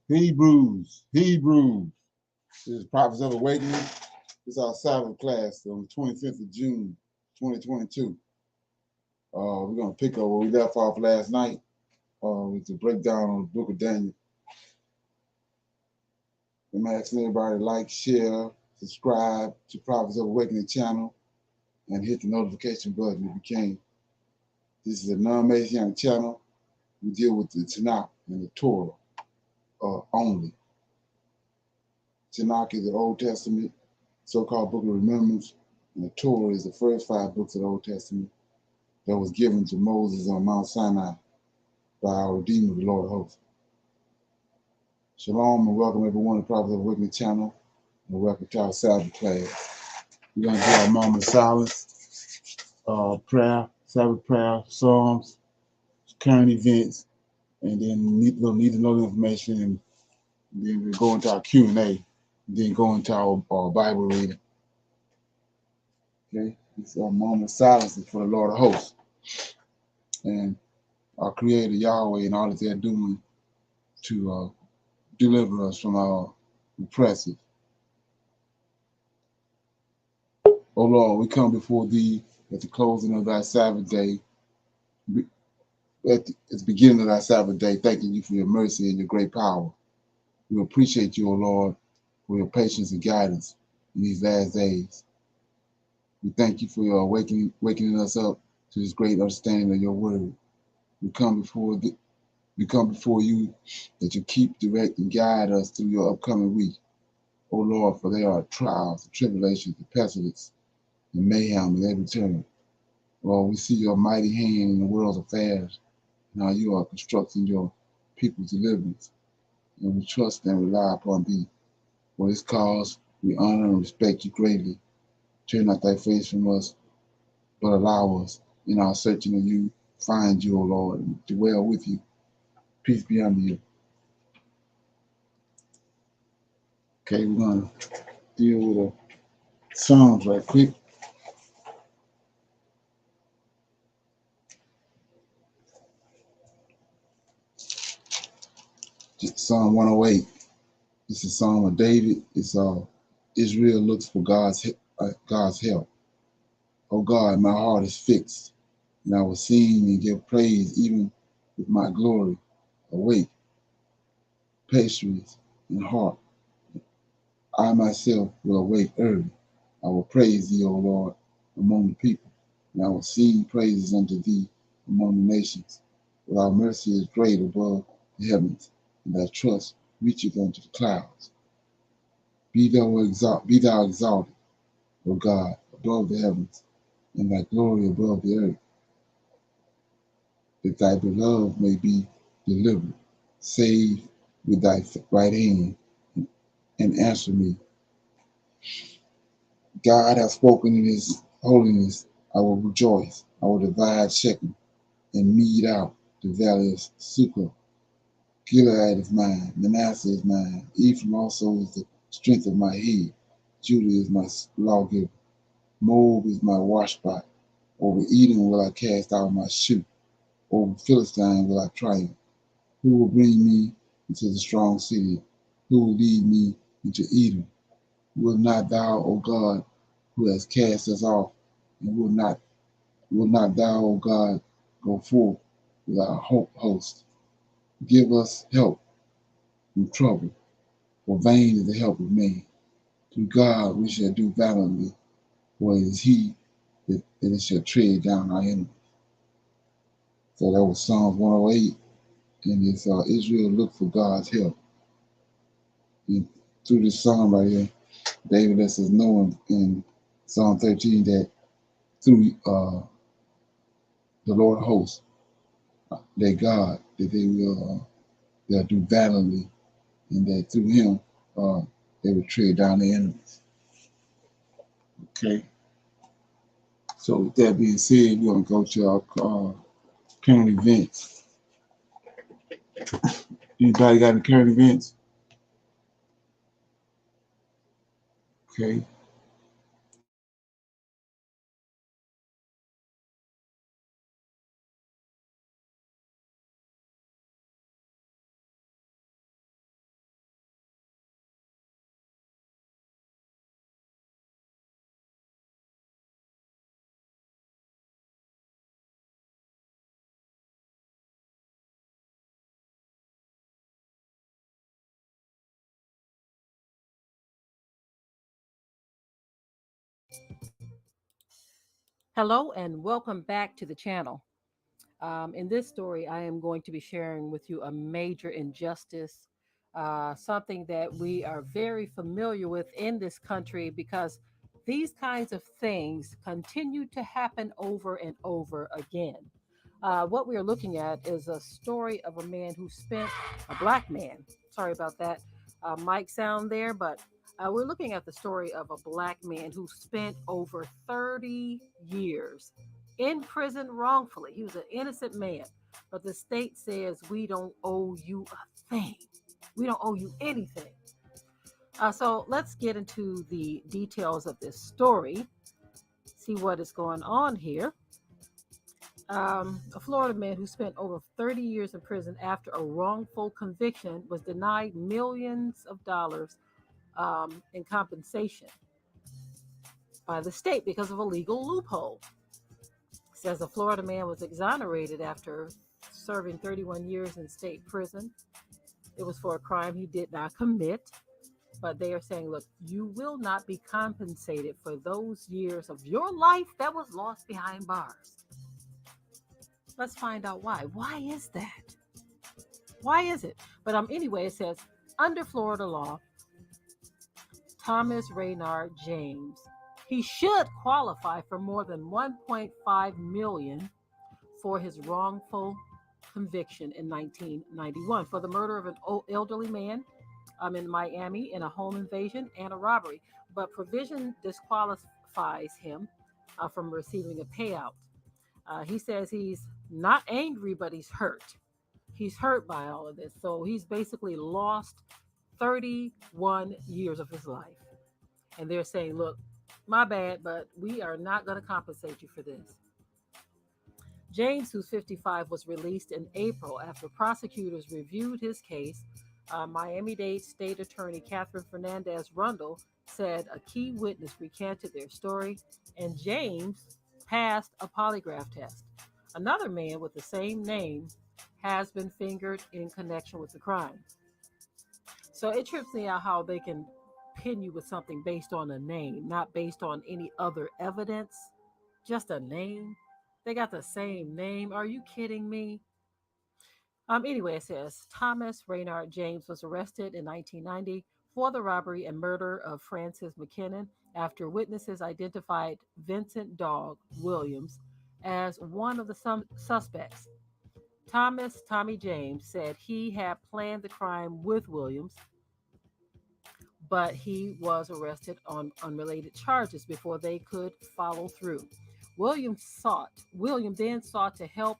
Hebrews. This is Prophets of Awakening. This is our Sabbath class on the 25th of June, 2022. We're going to pick up where we left off last night with the breakdown on the book of Daniel. I'm asking everybody to like, share, subscribe to Prophets of Awakening channel, and hit the notification button if you can. This is a non-Messianic channel. We deal with the Tanakh and the Torah only. Tanakh is the Old Testament, so-called Book of Remembrance, and the Torah is the first 5 books of the Old Testament that was given to Moses on Mount Sinai by our Redeemer, the Lord of Hosts. Shalom and welcome everyone to Prophets of Awakening channel, and welcome to our Sabbath class. We're going to do our moment of silence, prayer, Sabbath prayer, Psalms, current events, and then we'll need to know the information, and then we'll go into our Q&A, and then go into our Bible reading. Okay, it's a moment of silence for the Lord of Hosts and our Creator Yahweh and all that they're doing to deliver us from our oppressors. O Lord, we come before Thee at the closing of Thy Sabbath day, at the beginning of Thy Sabbath day, thanking You for Your mercy and Your great power. We appreciate You, O Lord, for Your patience and guidance in these last days. We thank You for Your waking us up to this great understanding of Your word. We come before You that You keep, direct, and guide us through Your upcoming week. O Lord, for there are trials, and tribulations, and pestilence, and mayhem at every turn. Lord, we see Your mighty hand in the world's affairs, and how You are constructing Your people's deliverance. And we trust and rely upon Thee. For this cause, we honor and respect You greatly. Turn not Thy face from us, but allow us, in our searching of You, find You, O Lord, and dwell with You. Peace be unto You. Okay, we're going to deal with the Psalms right quick. Psalm 108. This is Psalm of David. It's Israel looks for God's help. Oh God, my heart is fixed, and I will sing and give praise even with my glory. Awake, patience, and heart. I myself will awake early. I will praise Thee, O Lord, among the people, and I will sing praises unto Thee among the nations. For Thy mercy is great above the heavens, and Thy trust reacheth unto the clouds. Be Thou exalted, O God, above the heavens, and Thy glory above the earth, that Thy beloved may be delivered. Save with Thy right hand, and answer me. God hath spoken in His holiness. I will rejoice. I will divide Shechem and mete out the valley of Succoth. Gilead is mine, Manasseh is mine. Ephraim also is the strength of my head. Judah is my lawgiver. Moab is my washpot. Over Edom will I cast out my shoe. Over Philistine will I triumph. Who will bring me into the strong city? Who will lead me into Edom? Will not Thou, O God, who has cast us off, and will not Thou, O God, go forth with our host? Give us help from trouble, for vain is the help of man. Through God we shall do valiantly, for it is He that it shall tread down our enemies. So that was Psalms 108, and it's Israel look for God's help. And through this psalm right here, David lets us know in Psalm 13 that through the Lord of hosts, their God, that they'll do valiantly, and that through him they will tread down their enemies. Okay. So with that being said, we're gonna go to our current events. Anybody got any current events? Okay. Hello and welcome back to the channel. In this story, I am going to be sharing with you a major injustice, something that we are very familiar with in this country because these kinds of things continue to happen over and over again. What we are looking at is a story of a man who spent, a black man, sorry about that, mic sound there, but we're looking at the story of a black man who spent over 30 years in prison wrongfully. He was an innocent man, but the state says we don't owe you a thing. We don't owe you anything. So let's get into the details of this story, see what is going on here. A Florida man who spent over 30 years in prison after a wrongful conviction was denied millions of dollars in compensation by the state because of a legal loophole. It says a Florida man was exonerated after serving 31 years in state prison. It was for a crime he did not commit. But they are saying, look, you will not be compensated for those years of your life that was lost behind bars. Let's find out why. Why is that? Why is it? But anyway, it says under Florida law, Thomas Raynard James, he should qualify for more than 1.5 million for his wrongful conviction in 1991 for the murder of an elderly man in Miami in a home invasion and a robbery. But provision disqualifies him from receiving a payout. He says he's not angry, but he's hurt. He's hurt by all of this. So he's basically lost 31 years of his life. And they're saying, look, my bad, but we are not going to compensate you for this. James, who's 55, was released in April after prosecutors reviewed his case. Miami-Dade State Attorney Catherine Fernandez Rundle said a key witness recanted their story, and James passed a polygraph test. Another man with the same name has been fingered in connection with the crime. So it trips me out how they can pin you with something based on a name, not based on any other evidence, just a name. They got the same name. Are you kidding me? Anyway, it says Thomas Raynard James was arrested in 1990 for the robbery and murder of Francis McKinnon after witnesses identified Vincent Dog Williams as one of the suspects. Tommy James said he had planned the crime with Williams, but he was arrested on unrelated charges before they could follow through. William then sought to help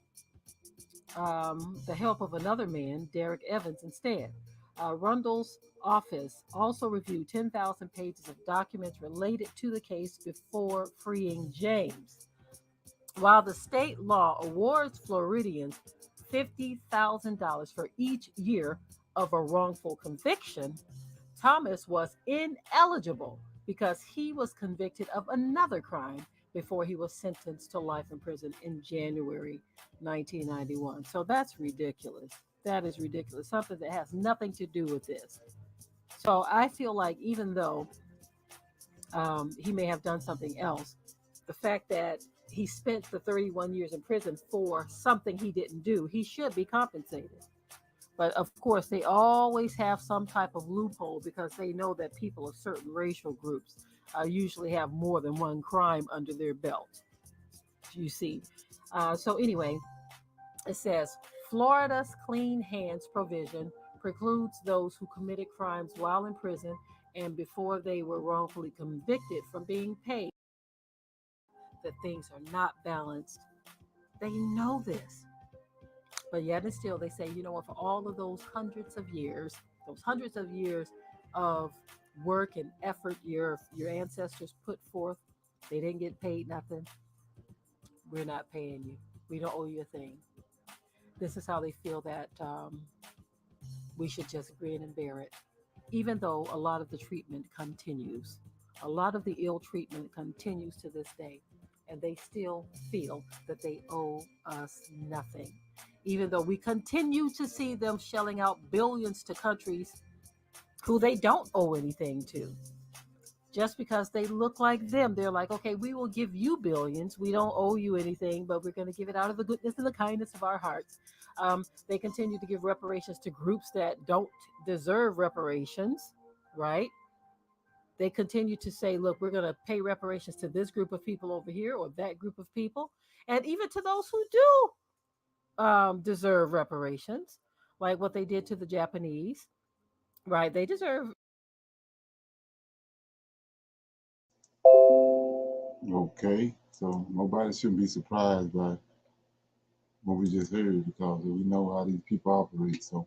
the help of another man, Derek Evans, instead. Rundle's office also reviewed 10,000 pages of documents related to the case before freeing James. While the state law awards Floridians $50,000 for each year of a wrongful conviction, Thomas was ineligible because he was convicted of another crime before he was sentenced to life in prison in January 1991. So that's ridiculous. That is ridiculous. Something that has nothing to do with this. So I feel like even though he may have done something else, the fact that he spent the 31 years in prison for something he didn't do, he should be compensated. But of course, they always have some type of loophole because they know that people of certain racial groups usually have more than one crime under their belt. You see. So, anyway, It says Florida's clean hands provision precludes those who committed crimes while in prison and before they were wrongfully convicted from being paid. That things are not balanced. They know this. But yet and still they say, you know what, for all of those hundreds of years of work and effort your ancestors put forth, they didn't get paid nothing. We're not paying you. We don't owe you a thing. This is how they feel that we should just grin and bear it, even though a lot of the treatment continues. A lot of the ill treatment continues to this day, and they still feel that they owe us nothing, even though we continue to see them shelling out billions to countries who they don't owe anything to. Just because they look like them, they're like, okay, we will give you billions. We don't owe you anything, but we're going to give it out of the goodness and the kindness of our hearts. They continue to give reparations to groups that don't deserve reparations, right? They continue to say, look, we're going to pay reparations to this group of people over here or that group of people. And even to those who do deserve reparations, like what they did to the Japanese, right? They deserve. Okay, so nobody shouldn't be surprised by what we just heard because we know how these people operate. So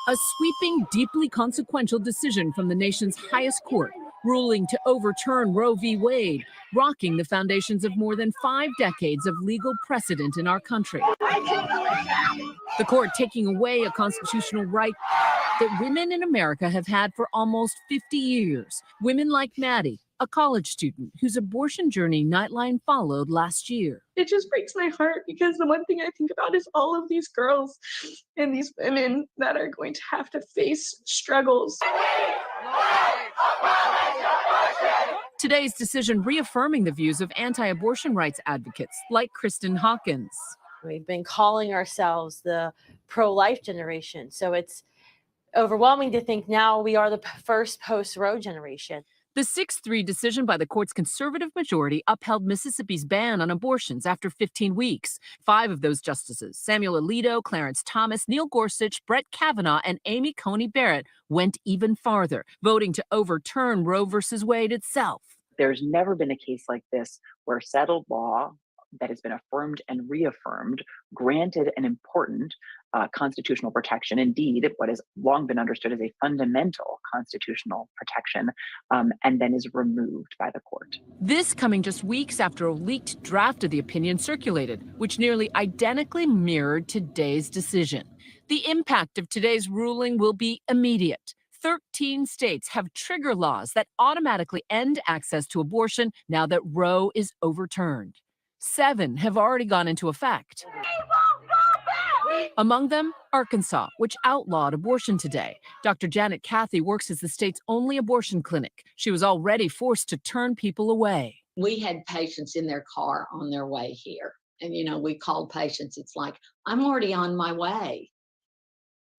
A sweeping, deeply consequential decision from the nation's highest court, ruling to overturn Roe v. Wade, rocking the foundations of more than 5 decades of legal precedent in our country. The court taking away a constitutional right that women in America have had for almost 50 years. Women like Maddie, a college student whose abortion journey Nightline followed last year. It just breaks my heart because the one thing I think about is all of these girls and these women that are going to have to face struggles. Today's decision reaffirming the views of anti-abortion rights advocates like Kristen Hawkins. We've been calling ourselves the pro-life generation, so it's overwhelming to think now we are the first post-Roe generation. The 6-3 decision by the court's conservative majority upheld Mississippi's ban on abortions after 15 weeks. 5 of those justices, Samuel Alito, Clarence Thomas, Neil Gorsuch, Brett Kavanaugh, and Amy Coney Barrett, went even farther, voting to overturn Roe v. Wade itself. There's never been a case like this where settled law that has been affirmed and reaffirmed, granted an important constitutional protection, indeed, what has long been understood as a fundamental constitutional protection, and then is removed by the court. This coming just weeks after a leaked draft of the opinion circulated, which nearly identically mirrored today's decision. The impact of today's ruling will be immediate. 13 states have trigger laws that automatically end access to abortion now that Roe is overturned. 7 have already gone into effect. Among them, Arkansas, which outlawed abortion today. Dr. Janet Cathy works as the state's only abortion clinic. She was already forced to turn people away. We had patients in their car on their way here. And, we called patients. It's like, I'm already on my way.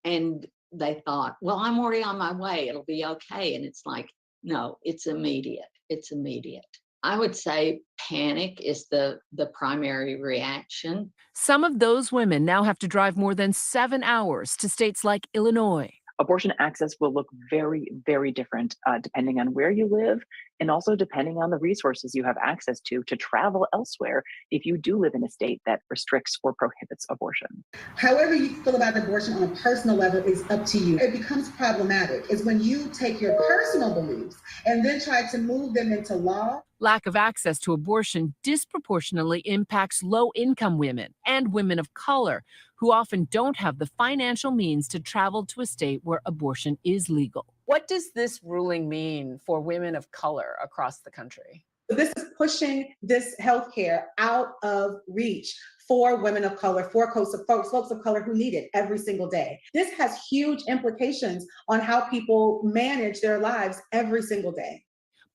And they thought, well, I'm already on my way. It'll be okay. And it's like, no, it's immediate. It's immediate. I would say panic is the primary reaction. Some of those women now have to drive more than 7 hours to states like Illinois. Abortion access will look very, very different depending on where you live and also depending on the resources you have access to travel elsewhere if you do live in a state that restricts or prohibits abortion. However you feel about abortion on a personal level is up to you. It becomes problematic is when you take your personal beliefs and then try to move them into law. Lack of access to abortion disproportionately impacts low-income women and women of color who often don't have the financial means to travel to a state where abortion is legal. What does this ruling mean for women of color across the country? This is pushing this healthcare out of reach for women of color, for folks of color who need it every single day. This has huge implications on how people manage their lives every single day.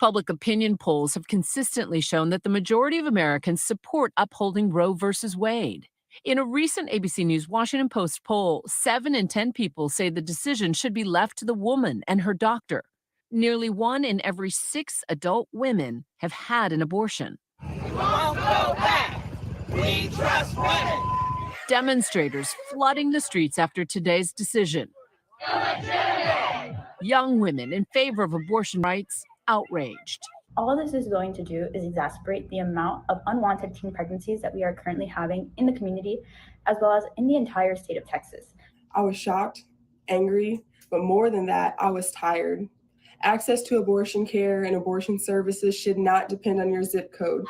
Public opinion polls have consistently shown that the majority of Americans support upholding Roe versus Wade. In a recent ABC News Washington Post poll, 7 in 10 people say the decision should be left to the woman and her doctor. Nearly 1 in every 6 adult women have had an abortion. We won't go back. We trust women. Demonstrators flooding the streets after today's decision. Young women in favor of abortion rights outraged. All this is going to do is exacerbate the amount of unwanted teen pregnancies that we are currently having in the community, as well as in the entire state of Texas. I was shocked, angry, but more than that, I was tired. Access to abortion care and abortion services should not depend on your zip code.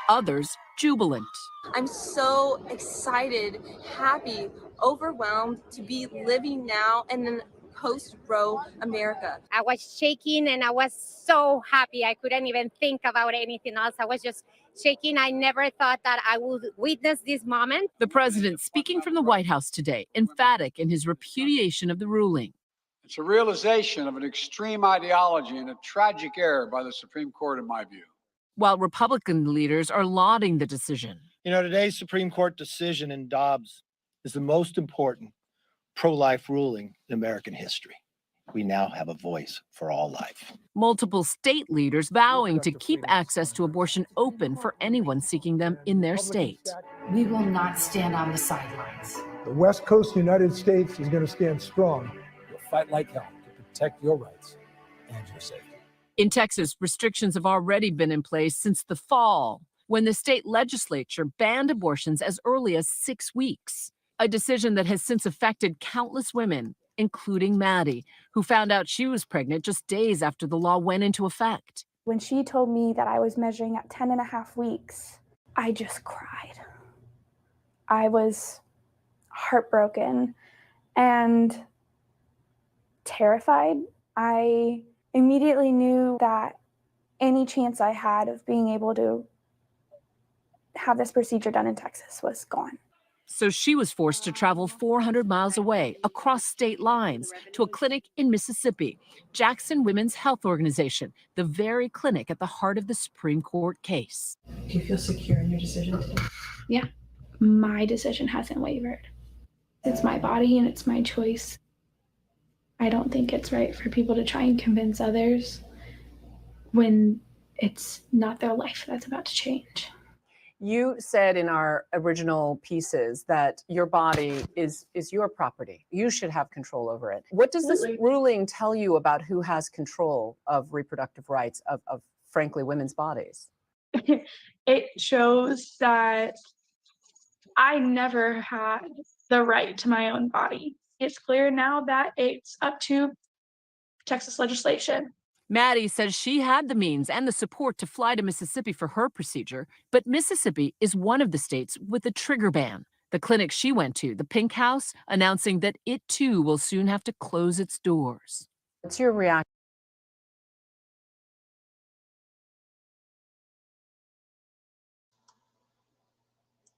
Others jubilant. I'm so excited, happy, overwhelmed to be living now in an post-Roe America. I was shaking and I was so happy. I couldn't even think about anything else. I was just shaking. I never thought that I would witness this moment. The president speaking from the White House today, emphatic in his repudiation of the ruling. It's a realization of an extreme ideology and a tragic error by the Supreme Court, in my view. While Republican leaders are lauding the decision. You know, today's Supreme Court decision in Dobbs is the most important pro-life ruling in American history. We now have a voice for all life. Multiple state leaders vowing to keep access to abortion open for anyone seeking them in their state. We will not stand on the sidelines. The West Coast of the United States is going to stand strong. We'll fight like hell to protect your rights and your safety. In Texas, restrictions have already been in place since the fall, when the state legislature banned abortions as early as 6 weeks. A decision that has since affected countless women, including Maddie, who found out she was pregnant just days after the law went into effect. When she told me that I was measuring at 10 and a half weeks, I just cried. I was heartbroken and terrified. I immediately knew that any chance I had of being able to have this procedure done in Texas was gone. So she was forced to travel 400 miles away, across state lines, to a clinic in Mississippi, Jackson Women's Health Organization, the very clinic at the heart of the Supreme Court case. Do you feel secure in your decision today? Yeah, my decision hasn't wavered. It's my body and it's my choice. I don't think it's right for people to try and convince others when it's not their life that's about to change. You said in our original pieces that your body is your property. You should have control over it. What does this ruling tell you about who has control of reproductive rights of frankly, women's bodies? It shows that I never had the right to my own body. It's clear now that it's up to Texas legislation. Maddie says she had the means and the support to fly to Mississippi for her procedure, but Mississippi is one of the states with a trigger ban. The clinic she went to, the Pink House, announcing that it too will soon have to close its doors. What's your reaction?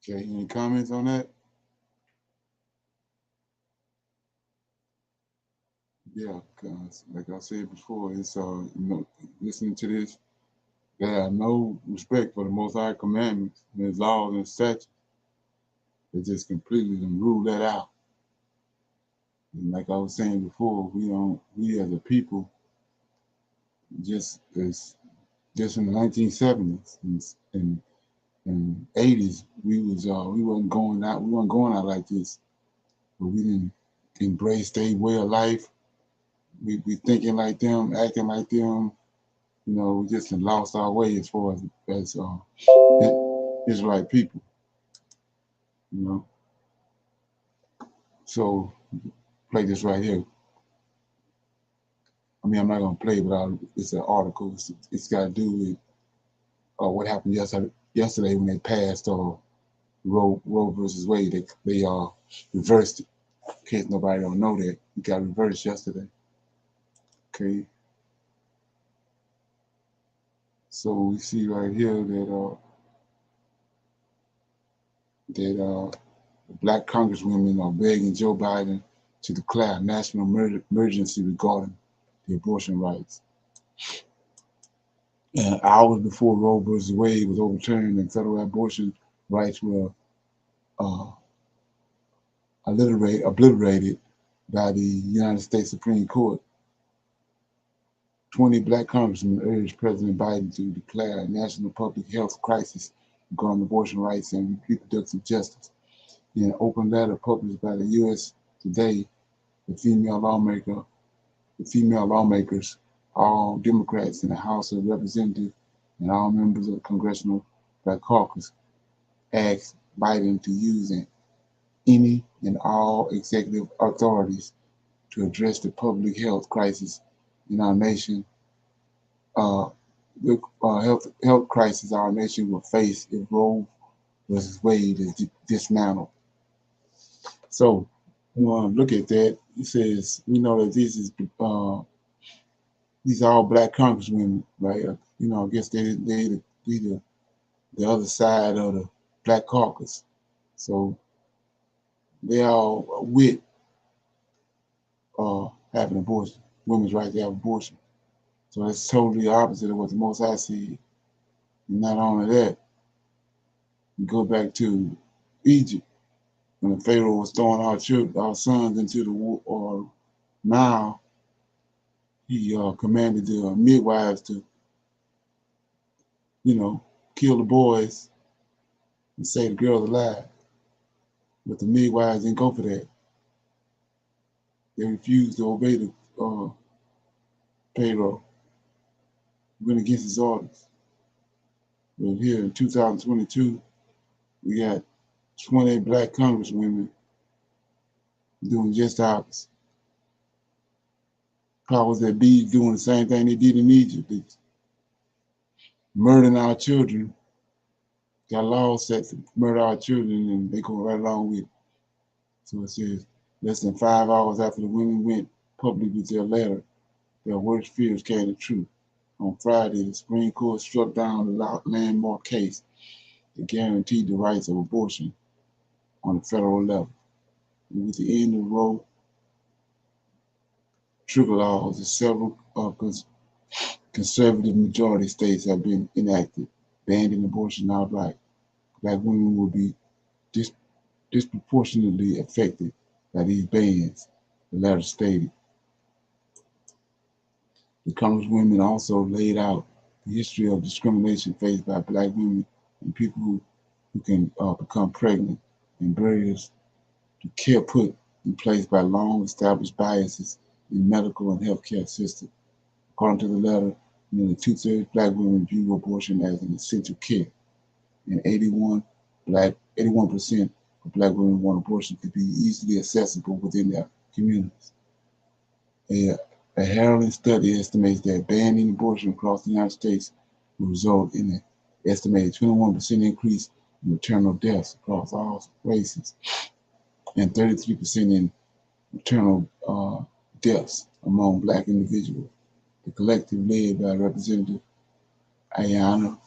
Okay, any comments on that? Yeah, because like I said before, it's listening to this, they have no respect for the Most High commandments and His laws and statutes. They just completely rule that out. And like I was saying before, we as a people, just in the 1970s and 80s, we wasn't going out like this, but we didn't embrace their way of life. We thinking like them, acting like them, we just lost our way as far as Israelite people, So play this right here. I mean, I'm not gonna play, but it's an article. It's got to do with what happened yesterday when they passed Roe versus Wade. They reversed it. In case nobody don't know that, it got reversed yesterday. Okay, so we see right here that that black congresswomen are begging Joe Biden to declare a national emergency regarding the abortion rights. And hours before Roe v. Wade was overturned and federal abortion rights were obliterated by the United States Supreme Court, 20 black congressmen urged President Biden to declare a national public health crisis regarding abortion rights and reproductive justice. In an open letter published by the U.S. Today, the female lawmakers, all Democrats in the House of Representatives and all members of the Congressional Black Caucus, asked Biden to use any and all executive authorities to address the public health crisis in our nation, the health crisis our nation will face if Roe versus Wade is dismantled. So, you want to look at that. It says, we know that these are all black congresswomen, right? I guess they the other side of the Black Caucus. So they all with having abortion, women's right to have abortion. So it's totally opposite of what the Most High said. And not only that, you go back to Egypt when Pharaoh was throwing our sons into the war. Now he commanded the midwives to, kill the boys and say the girls alive. But the midwives didn't go for that. They refused to obey the Pharaoh, went against his orders. But here in 2022, we got 20 black congresswomen doing just the opposite. Powers that be doing the same thing they did in Egypt. They murdering our children. Got laws set to murder our children, and they go right along with it. So it says, less than 5 hours after the women went public with their letter, their worst fears came to truth. On Friday, the Supreme Court struck down the landmark case that guaranteed the rights of abortion on the federal level. And with the end of Roe, trigger laws in several conservative majority states have been enacted, banning abortion outright. Black women will be disproportionately affected by these bans, the letter stated. The congresswomen also laid out the history of discrimination faced by black women and people who can become pregnant, and barriers to care put in place by long-established biases in medical and healthcare system. According to the letter, nearly 2/3 black women view abortion as an essential care, and 81% of black women want abortion to be easily accessible within their communities. A harrowing study estimates that banning abortion across the United States will result in an estimated 21% increase in maternal deaths across all races, and 33% in maternal deaths among black individuals. The collective, led by Representative Ayanna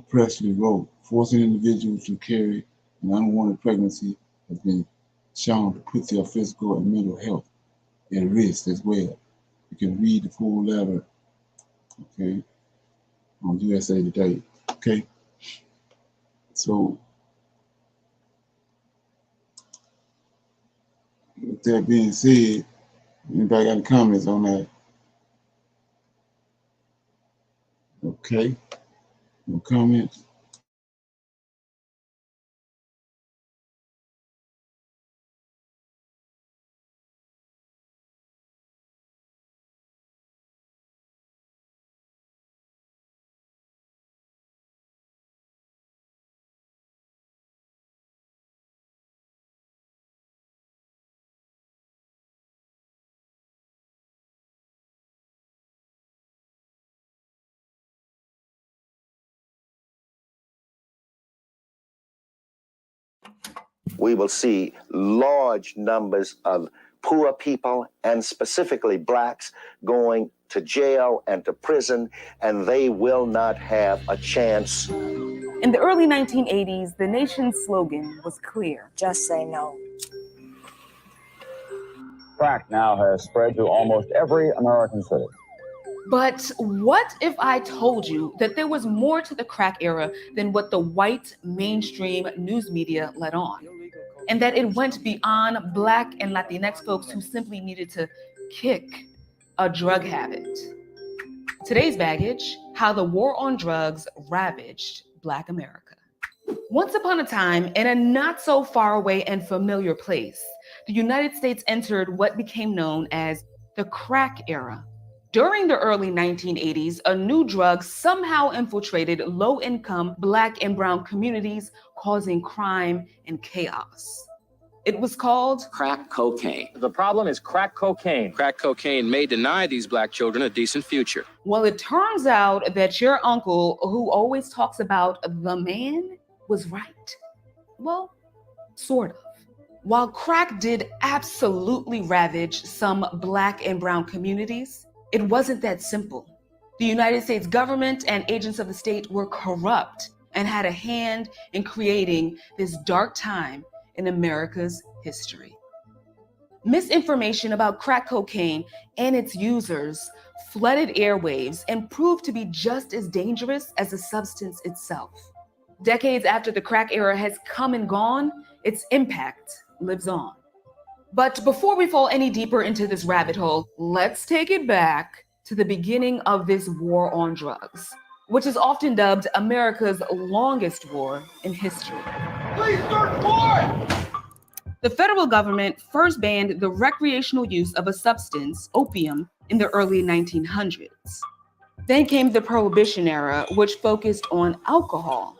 Presley, wrote, forcing individuals to carry an unwanted pregnancy has been shown to put their physical and mental health at risk as well. You can read the full letter, okay, on USA Today, okay? So, with that being said, anybody got any comments on that? Okay, no comments? We will see large numbers of poor people, and specifically blacks, going to jail and to prison, and they will not have a chance In the early 1980s, the nation's slogan was clear. Just say no. Crack now has spread to almost every American city. But what if I told you that there was more to the crack era than what the white mainstream news media let on? And that it went beyond Black and Latinx folks who simply needed to kick a drug habit. Today's baggage, how the war on drugs ravaged Black America. Once upon a time, in a not so far away and familiar place, the United States entered what became known as the crack era. During the early 1980s, a new drug somehow infiltrated low-income Black and brown communities, causing crime and chaos. It was called crack cocaine. The problem is crack cocaine. Crack cocaine may deny these Black children a decent future. Well, it turns out that your uncle, who always talks about the man, was right. Well, sort of. While crack did absolutely ravage some Black and brown communities, it wasn't that simple. The United States government and agents of the state were corrupt and had a hand in creating this dark time in America's history. Misinformation about crack cocaine and its users flooded airwaves and proved to be just as dangerous as the substance itself. Decades after the crack era has come and gone, its impact lives on. But before we fall any deeper into this rabbit hole, let's take it back to the beginning of this war on drugs, which is often dubbed America's longest war in history. Please search for it! The federal government first banned the recreational use of a substance, opium, in the early 1900s. Then came the Prohibition era, which focused on alcohol.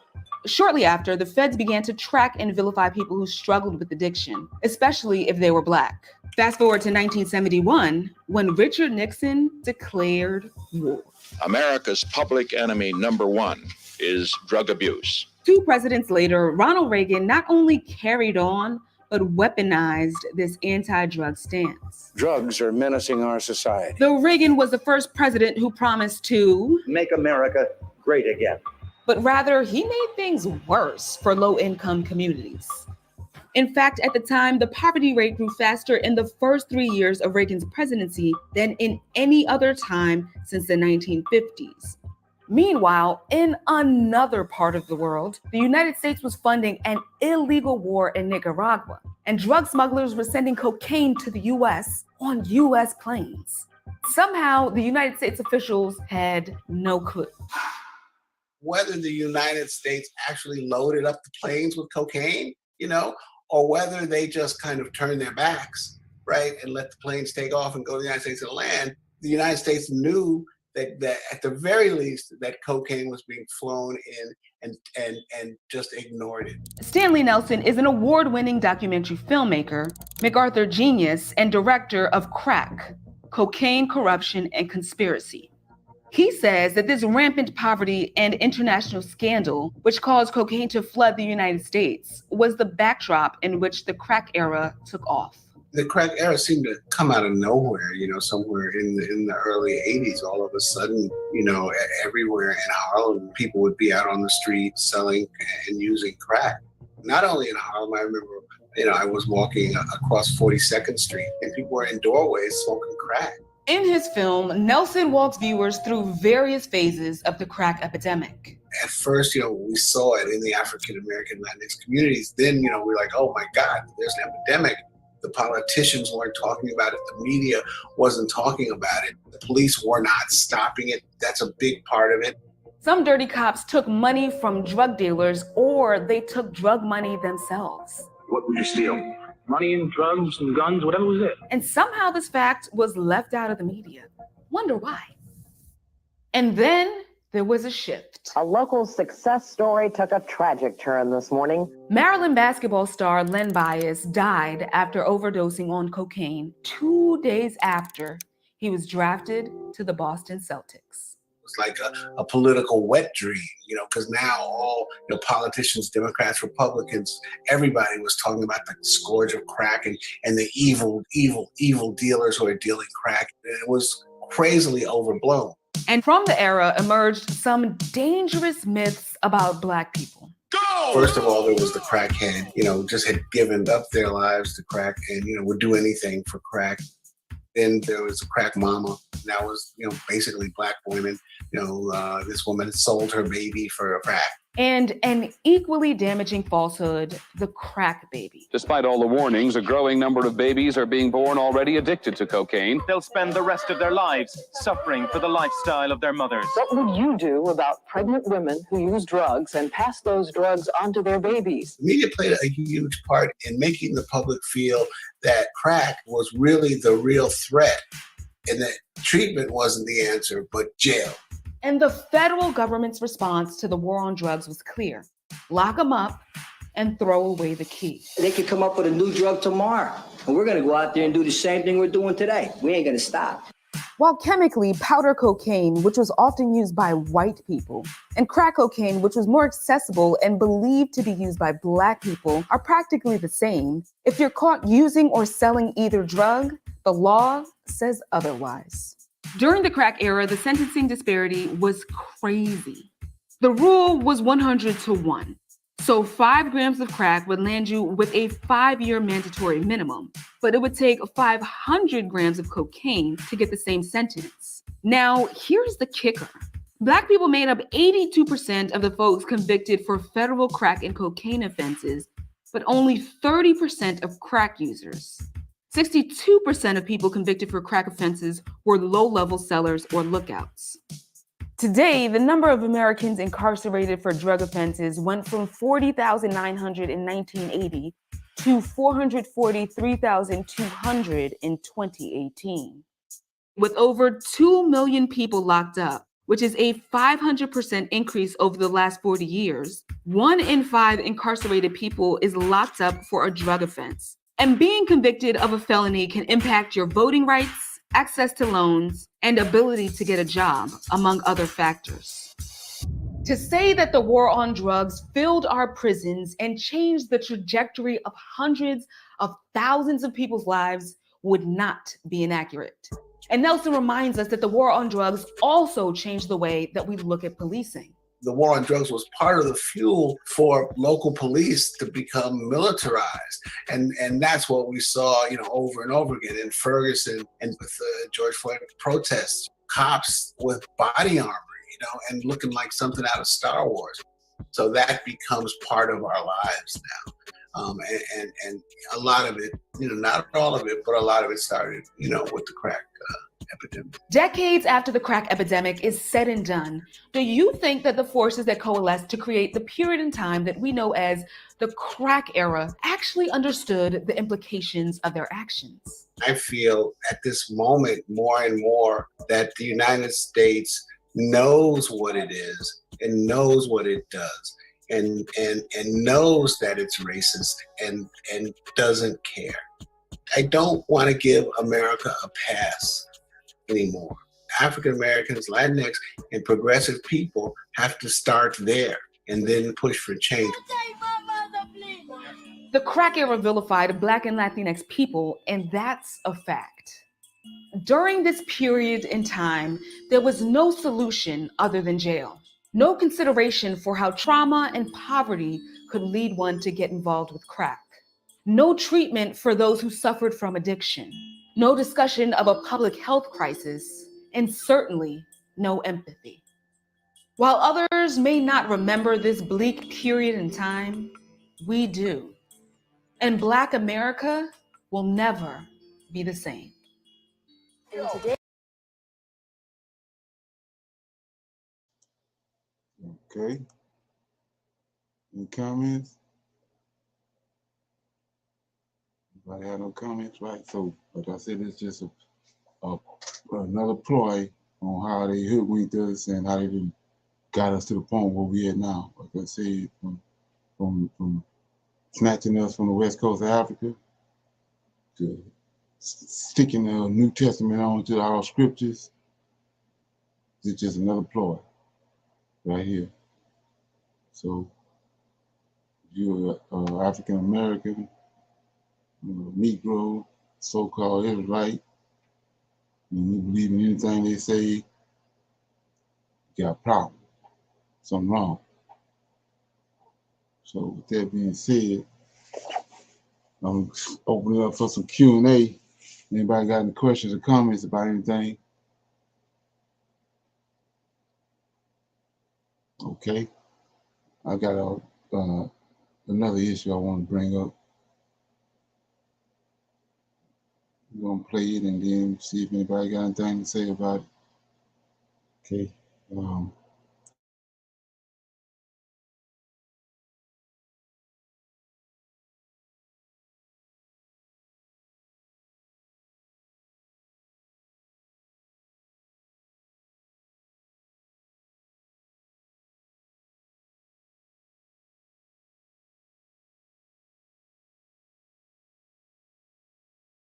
Shortly after, the feds began to track and vilify people who struggled with addiction, especially if they were Black. Fast forward to 1971, when Richard Nixon declared war. America's public enemy number one is drug abuse. 2 presidents later, Ronald Reagan not only carried on, but weaponized this anti-drug stance. Drugs are menacing our society. Though Reagan was the first president who promised to make America great again. But rather, he made things worse for low-income communities. In fact, at the time, the poverty rate grew faster in the first 3 years of Reagan's presidency than in any other time since the 1950s. Meanwhile, in another part of the world, the United States was funding an illegal war in Nicaragua, and drug smugglers were sending cocaine to the US on US planes. Somehow, the United States officials had no clue. Whether the United States actually loaded up the planes with cocaine, or whether they just kind of turned their backs, right, and let the planes take off and go to the United States and land, the United States knew that at the very least that cocaine was being flown in and just ignored it. Stanley Nelson is an award-winning documentary filmmaker, MacArthur genius, and director of Crack, Cocaine, Corruption, and Conspiracy. He says that this rampant poverty and international scandal, which caused cocaine to flood the United States, was the backdrop in which the crack era took off. The crack era seemed to come out of nowhere, somewhere in the early 80s. All of a sudden, everywhere in Harlem, people would be out on the street selling and using crack. Not only in Harlem, I remember, I was walking across 42nd Street and people were in doorways smoking crack. In his film, Nelson walks viewers through various phases of the crack epidemic. At first, we saw it in the African-American Latinx communities. Then, we're like, oh my God, there's an epidemic. The politicians weren't talking about it. The media wasn't talking about it. The police were not stopping it. That's a big part of it. Some dirty cops took money from drug dealers, or they took drug money themselves. What would you steal? Money and drugs and guns, whatever was it. And somehow this fact was left out of the media. Wonder why? And then there was a shift. A local success story took a tragic turn this morning. Maryland basketball star Len Bias died after overdosing on cocaine 2 days after he was drafted to the Boston Celtics. It's like a political wet dream, because now all politicians, Democrats, Republicans, everybody was talking about the scourge of crack and the evil dealers who are dealing crack. It was crazily overblown. And from the era emerged some dangerous myths about Black people. First of all, there was the crackhead, just had given up their lives to crack and, would do anything for crack. Then there was a crack mama. That was, basically Black women. This woman sold her baby for a crack. And an equally damaging falsehood, the crack baby. Despite all the warnings, a growing number of babies are being born already addicted to cocaine. They'll spend the rest of their lives suffering for the lifestyle of their mothers. What would you do about pregnant women who use drugs and pass those drugs on to their babies? Media played a huge part in making the public feel that crack was really the real threat and that treatment wasn't the answer, but jail. And the federal government's response to the war on drugs was clear. Lock them up and throw away the key. They could come up with a new drug tomorrow, and we're gonna go out there and do the same thing we're doing today. We ain't gonna stop. While chemically, powder cocaine, which was often used by white people, and crack cocaine, which was more accessible and believed to be used by Black people, are practically the same, if you're caught using or selling either drug, the law says otherwise. During the crack era, the sentencing disparity was crazy. The rule was 100 to 1. So 5 grams of crack would land you with a 5-year mandatory minimum, but it would take 500 grams of cocaine to get the same sentence. Now, here's the kicker. Black people made up 82% of the folks convicted for federal crack and cocaine offenses, but only 30% of crack users. 62% of people convicted for crack offenses were low-level sellers or lookouts. Today, the number of Americans incarcerated for drug offenses went from 40,900 in 1980 to 443,200 in 2018. With over 2 million people locked up, which is a 500% increase over the last 40 years, 1 in 5 incarcerated people is locked up for a drug offense. And being convicted of a felony can impact your voting rights, access to loans, and ability to get a job, among other factors. To say that the war on drugs filled our prisons and changed the trajectory of hundreds of thousands of people's lives would not be inaccurate. And Nelson reminds us that the war on drugs also changed the way that we look at policing. The war on drugs was part of the fuel for local police to become militarized. And that's what we saw, over and over again in Ferguson and with the George Floyd protests. Cops with body armor, and looking like something out of Star Wars. So that becomes part of our lives now. And a lot of it, not all of it, but a lot of it started, with the crack epidemic. Decades after the crack epidemic is said and done, do you think that the forces that coalesced to create the period in time that we know as the crack era actually understood the implications of their actions? I feel at this moment more and more that the United States knows what it is and knows what it does and knows that it's racist and doesn't care. I don't want to give America a pass anymore. African Americans, Latinx, and progressive people have to start there and then push for change. The crack era vilified Black and Latinx people, and that's a fact. During this period in time, there was no solution other than jail. No consideration for how trauma and poverty could lead one to get involved with crack. No treatment for those who suffered from addiction. No discussion of a public health crisis, and certainly no empathy. While others may not remember this bleak period in time, we do. And Black America will never be the same. Okay. Any comments? Anybody have no comments? Right. So, like I said, it's just another ploy on how they hoodwinked us and how they got us to the point where we're at now. Like I said, from snatching us from the west coast of Africa to sticking the New Testament onto our scriptures. It's just another ploy right here. So you're African American, Negro, so-called Israelite, and you believe in anything they say, you got a problem, something wrong. So with that being said, I'm opening up for some Q&A. Anybody got any questions or comments about anything? Okay. I got another issue I want to bring up. We're going to play it and then see if anybody got anything to say about it. Okay.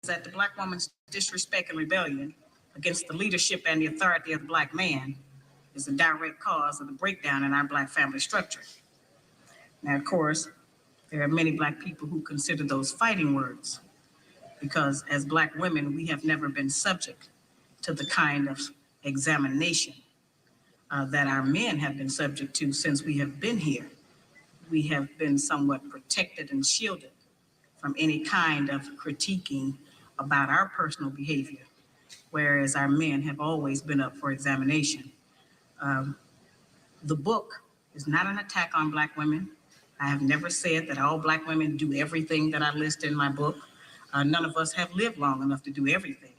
That the Black woman's disrespect and rebellion against the leadership and the authority of the Black man is a direct cause of the breakdown in our Black family structure. Now, of course, there are many Black people who consider those fighting words because as Black women, we have never been subject to the kind of examination that our men have been subject to since we have been here. We have been somewhat protected and shielded from any kind of critiquing about our personal behavior, whereas our men have always been up for examination. The book is not an attack on Black women. I have never said that all Black women do everything that I list in my book. None of us have lived long enough to do everything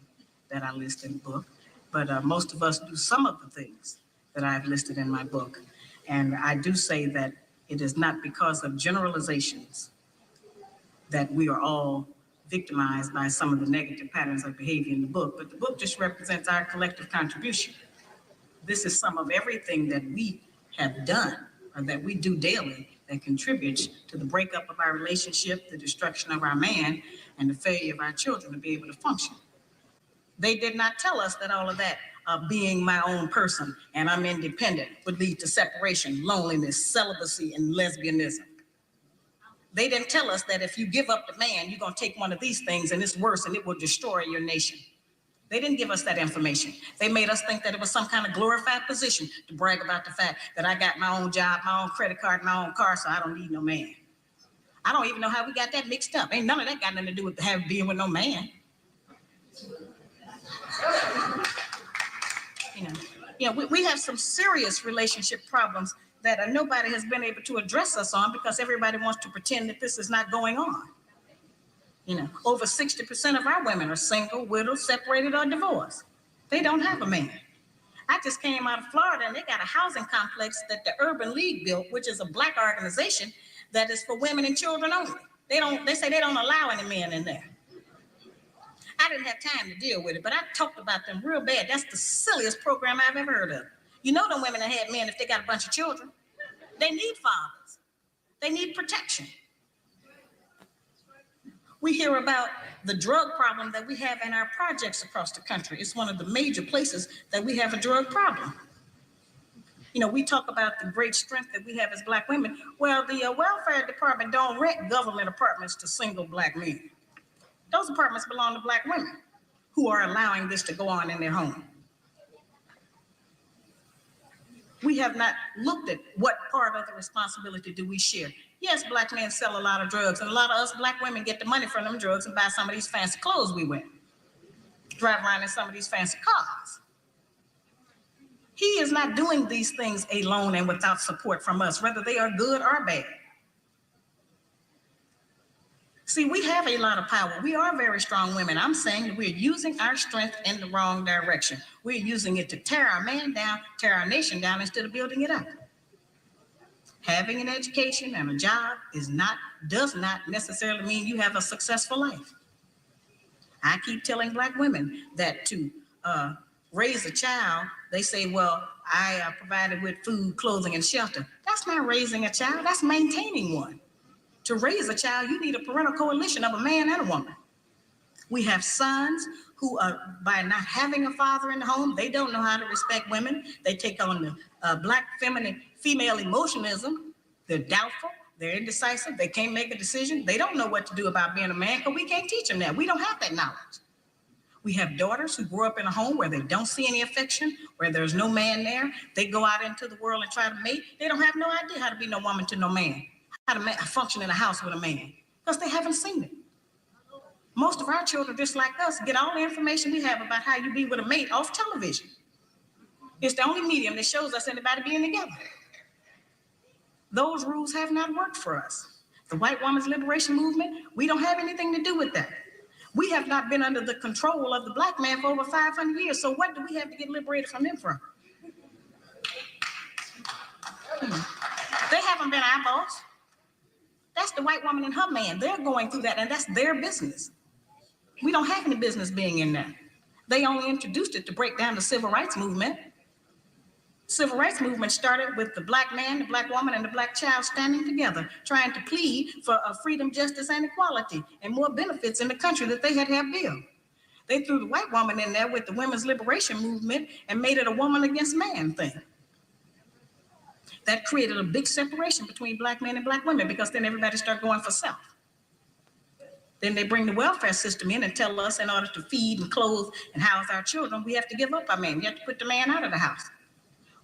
that I list in the book, but most of us do some of the things that I've listed in my book. And I do say that it is not because of generalizations that we are all victimized by some of the negative patterns of behavior in the book, but the book just represents our collective contribution. This is some of everything that we have done or that we do daily that contributes to the breakup of our relationship, the destruction of our man, and the failure of our children to be able to function. They did not tell us that all of that being my own person and I'm independent would lead to separation, loneliness, celibacy, and lesbianism. They didn't tell us that if you give up the man, you're going to take one of these things and it's worse and it will destroy your nation. They didn't give us that information. They made us think that it was some kind of glorified position to brag about the fact that I got my own job, my own credit card, my own car, so I don't need no man. I don't even know how we got that mixed up. Ain't none of that got nothing to do with being with no man. We have some serious relationship problems that nobody has been able to address us on because everybody wants to pretend that this is not going on. Over 60% of our women are single, widowed, separated, or divorced. They don't have a man. I just came out of Florida and they got a housing complex that the Urban League built, which is a Black organization that is for women and children only. They say they don't allow any men in there. I didn't have time to deal with it, but I talked about them real bad. That's the silliest program I've ever heard of. Them women that had men if they got a bunch of children. They need fathers. They need protection. We hear about the drug problem that we have in our projects across the country. It's one of the major places that we have a drug problem. We talk about the great strength that we have as Black women. Well, the welfare department don't rent government apartments to single Black men. Those apartments belong to Black women who are allowing this to go on in their home. We have not looked at what part of the responsibility do we share. Yes, Black men sell a lot of drugs, and a lot of us Black women get the money from them drugs and buy some of these fancy clothes we wear, drive around in some of these fancy cars. He is not doing these things alone and without support from us, whether they are good or bad. See, we have a lot of power. We are very strong women. I'm saying that we're using our strength in the wrong direction. We're using it to tear our man down, tear our nation down instead of building it up. Having an education and a job does not necessarily mean you have a successful life. I keep telling Black women that to raise a child, they say, well, I provided with food, clothing, and shelter. That's not raising a child, that's maintaining one. To raise a child, you need a parental coalition of a man and a woman. We have sons who are, by not having a father in the home, they don't know how to respect women. They take on the Black female emotionalism. They're doubtful, they're indecisive, they can't make a decision. They don't know what to do about being a man because we can't teach them that. We don't have that knowledge. We have daughters who grow up in a home where they don't see any affection, where there's no man there. They go out into the world and try to mate. They don't have no idea how to be no woman to no man, how to function in a house with a man, because they haven't seen it. Most of our children, just like us, get all the information we have about how you be with a mate off television. It's the only medium that shows us anybody being together. Those rules have not worked for us. The white woman's liberation movement, we don't have anything to do with that. We have not been under the control of the black man for over 500 years. So what do we have to get liberated from him from? They haven't been our boss. That's the white woman and her man. They're going through that, and that's their business. We don't have any business being in there. They only introduced it to break down the civil rights movement. Civil rights movement started with the black man, the black woman, and the black child standing together, trying to plead for freedom, justice, and equality, and more benefits in the country that they had built. They threw the white woman in there with the women's liberation movement and made it a woman against man thing. That created a big separation between black men and black women, because then everybody started going for self. Then they bring the welfare system in and tell us in order to feed and clothe and house our children, we have to give up our man. You have to put the man out of the house.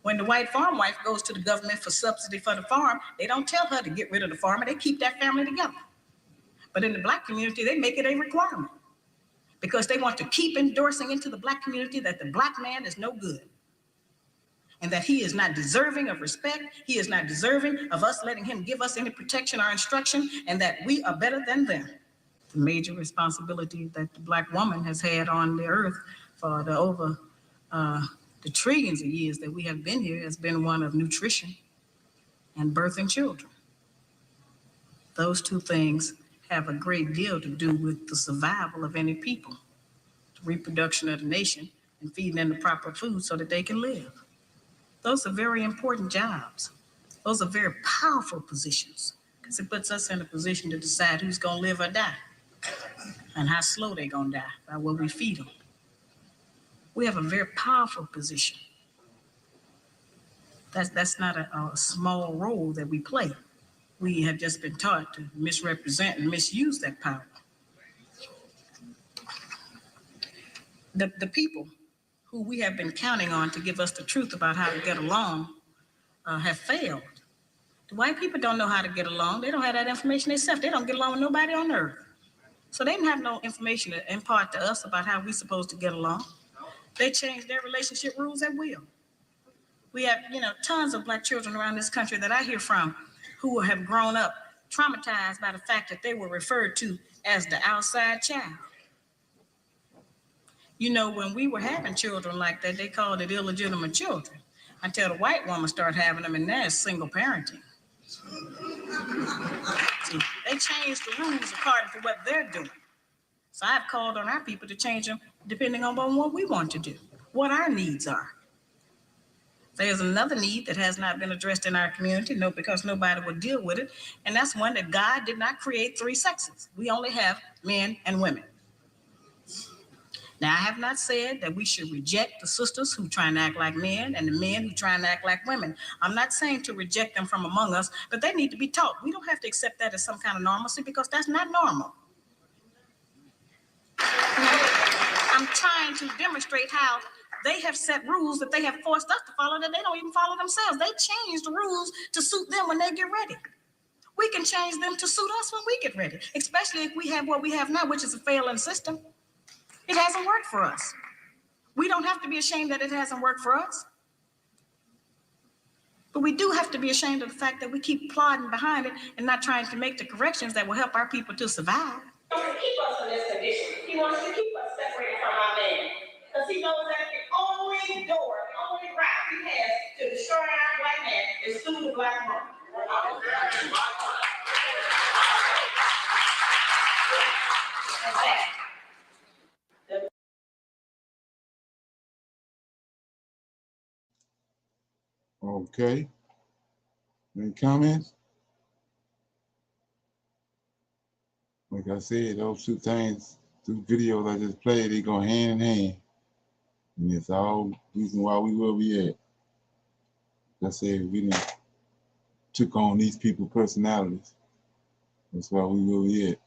When the white farm wife goes to the government for subsidy for the farm, they don't tell her to get rid of the farmer. They keep that family together. But in the black community, they make it a requirement, because they want to keep endorsing into the black community that the black man is no good, and that he is not deserving of respect. He is not deserving of us letting him give us any protection or instruction, and that we are better than them. The major responsibility that the black woman has had on the earth for the trillions of years that we have been here has been one of nutrition and birthing children. Those two things have a great deal to do with the survival of any people, the reproduction of the nation, and feeding them the proper food so that they can live. Those are very important jobs. Those are very powerful positions, because it puts us in a position to decide who's going to live or die, and how slow they're going to die by what we feed them. We have a very powerful position. That's not a small role that we play. We have just been taught to misrepresent and misuse that power. The people who we have been counting on to give us the truth about how to get along have failed. The white people don't know how to get along. They don't have that information themselves. They don't get along with nobody on earth. So they didn't have no information to impart to us about how we're supposed to get along. They changed their relationship rules at will. We have, tons of black children around this country that I hear from who have grown up traumatized by the fact that they were referred to as the outside child. When we were having children like that, they called it illegitimate children, until the white woman started having them, and that is single parenting. See, they changed the rules according to what they're doing. So I've called on our people to change them depending on what we want to do, what our needs are. There's another need that has not been addressed in our community, because nobody would deal with it, and that's one that God did not create three sexes. We only have men and women. Now, I have not said that we should reject the sisters who try and act like men and the men who try and act like women. I'm not saying to reject them from among us, but they need to be taught. We don't have to accept that as some kind of normalcy, because that's not normal. I'm trying to demonstrate how they have set rules that they have forced us to follow that they don't even follow themselves. They change the rules to suit them when they get ready. We can change them to suit us when we get ready, especially if we have what we have now, which is a failing system. It hasn't worked for us. We don't have to be ashamed that it hasn't worked for us. But we do have to be ashamed of the fact that we keep plodding behind it and not trying to make the corrections that will help our people to survive. He wants to keep us in this condition. He wants to keep us separated from our man, because he knows that the only door, the only route he has to destroy our black man is through the black woman. Okay. Any comments? Like I said, those two things, two videos I just played, they go hand in hand. And it's all reason why we where we at. Like I said, we done took on these people's personalities. That's why we where we at.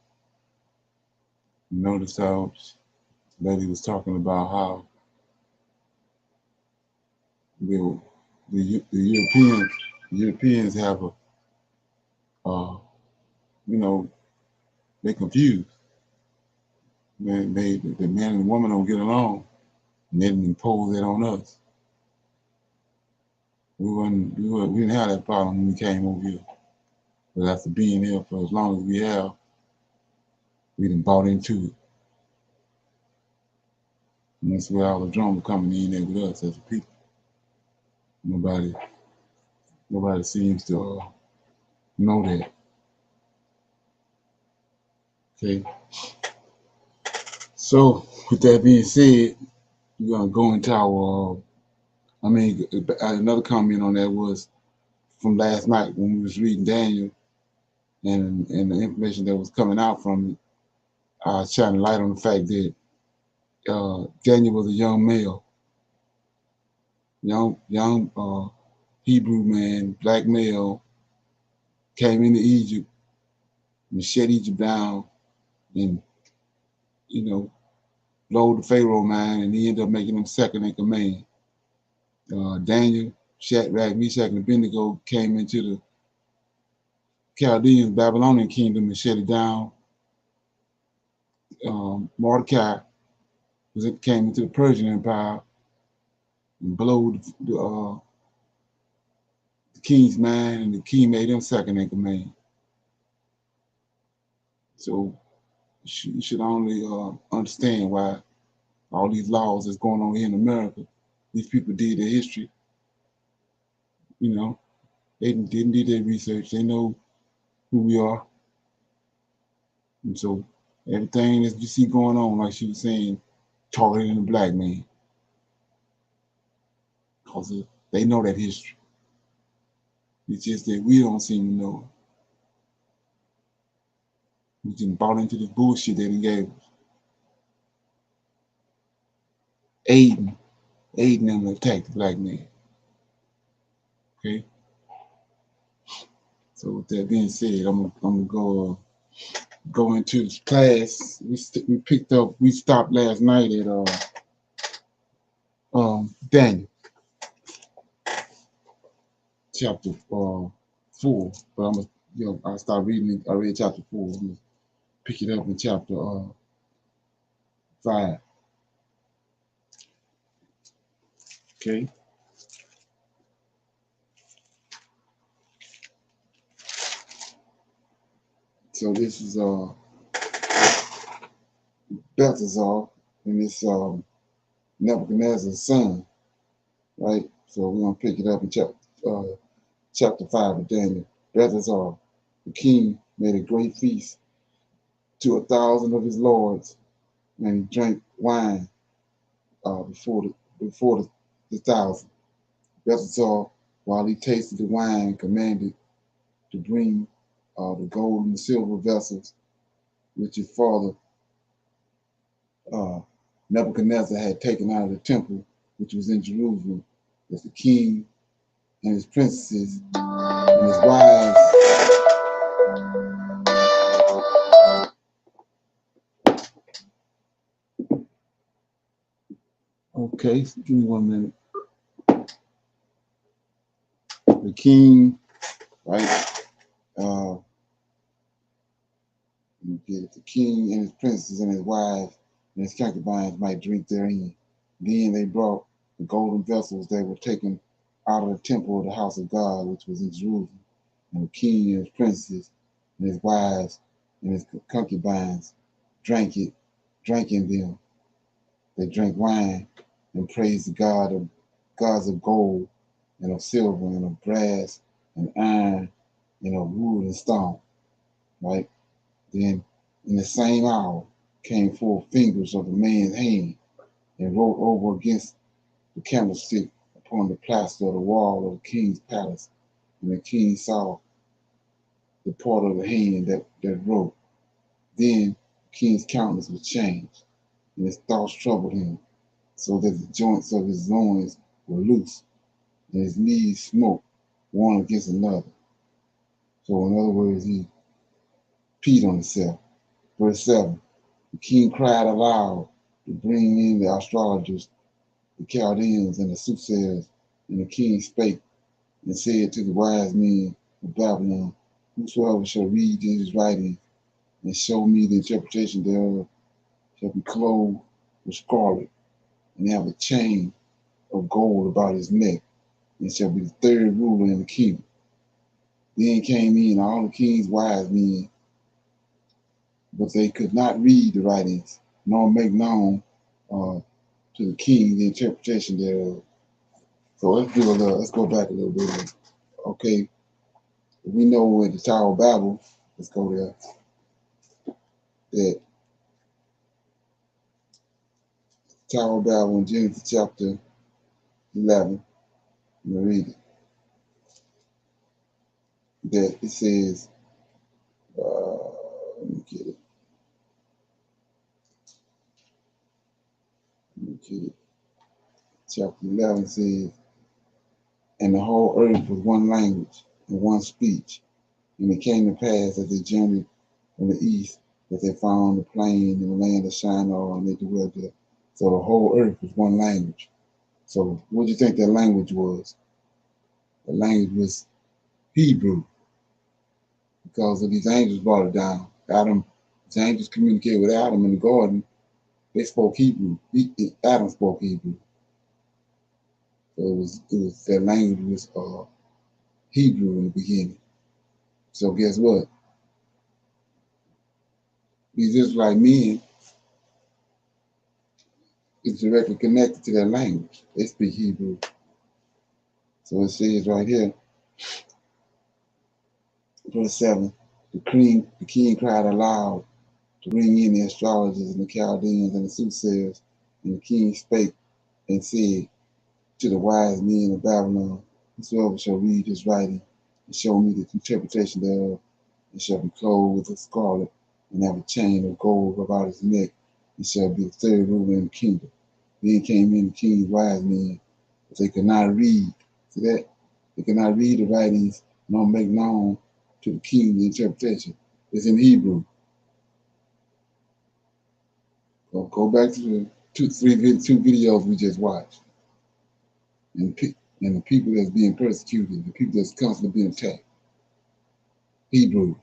You notice how The lady was talking about how the Europeans have they confused. The man and the woman don't get along, and they didn't impose that on us. We didn't have that problem when we came over here. But after being here for as long as we have, we done bought into it. And that's where all the drama coming in there with us as a people. Nobody seems to know that. Okay. So with that being said, we're gonna go into our. Another comment on that was from last night when we was reading Daniel, and the information that was coming out from it, shining light on the fact that Daniel was a young male, young Hebrew man, black male, came into Egypt and shut Egypt down, and blowed the Pharaoh mind, and he ended up making him second in command. Daniel, Shadrach, Meshach, and Abednego came into the Chaldean Babylonian kingdom and shut it down. Mordecai came into the Persian Empire and blowed the king's mind, and the king made him second in command. So you should only understand why all these laws that's going on here in America, these people did their history. They didn't do their research. They know who we are. And so everything that you see going on, like she was saying, targeting the black man. Because they know that history. It's just that we don't seem to know it. We just bought into this bullshit that they gave us. Aiding them to attack the black man. Okay? So with that being said, I'm gonna go into this class. We stopped last night at Daniel chapter 4, but I start reading it. I read chapter 4. I'm gonna pick it up in chapter 5. Okay. So this is Belshazzar, and it's Nebuchadnezzar's son, right? So we're gonna pick it up in chapter 5 of Daniel. Belshazzar, the king, made a great feast to 1,000 of his lords, and he drank wine before the 1,000. Belshazzar, while he tasted the wine, commanded to bring the gold and silver vessels which his father Nebuchadnezzar had taken out of the temple, which was in Jerusalem, with the king and his princesses and his wives. Okay, so give me 1 minute. The king, right? The king and his princes and his wives and his concubines might drink therein. Then they brought the golden vessels that were taken out of the temple of the house of God, which was in Jerusalem. And the king and his princes and his wives and his concubines drank in them. They drank wine and praised the gods of gold and of silver and of brass and iron and of wood and stone. Right? Then in the same hour came forth fingers of the man's hand and wrote over against the candlestick upon the plaster of the wall of the king's palace. And the king saw the part of the hand that wrote. Then the king's countenance was changed, and his thoughts troubled him, so that the joints of his loins were loose, and his knees smote one against another. So in other words, he peed on himself. Verse 7, the king cried aloud to bring in the astrologers, the Chaldeans, and the soothsayers. And the king spake and said to the wise men of Babylon, whosoever shall read these writings and show me the interpretation thereof shall be clothed with scarlet and have a chain of gold about his neck, and shall be the third ruler in the kingdom. Then came in all the king's wise men, but they could not read the writings, nor make known to the king the interpretation thereof. So let's go back a little bit. Okay, we know at the Tower of Babel, let's go there, that Tower of Babel in Genesis chapter 11, I'm going to read it, that it says, let me get it. Chapter 11 says, and the whole earth was one language and one speech. And it came to pass as they journeyed from the east that they found the plain and the land of Shinar, and they dwelt there. So the whole earth was one language. So what do you think that language was? The language was Hebrew, because of these angels brought it down. Adam, the angels communicated with Adam in the garden. They spoke Hebrew. Adam spoke Hebrew. So it was that language was Hebrew in the beginning. So guess what? These Israelite men is directly connected to that language. They speak Hebrew. So it says right here, verse 7, the king cried aloud to bring in the astrologers and the Chaldeans and the soothsayers. And the king spake and said to the wise men of Babylon, whosoever shall read this writing and show me the interpretation thereof, and shall be clothed with scarlet and have a chain of gold about his neck, and shall be the third ruler in the kingdom. Then came in the king's wise men, but they could not read. See that? They could not read the writings, nor make known to the king the interpretation. It's in Hebrew. So go back to the two videos we just watched. And the people that's being persecuted, the people that's constantly being attacked. Hebrews.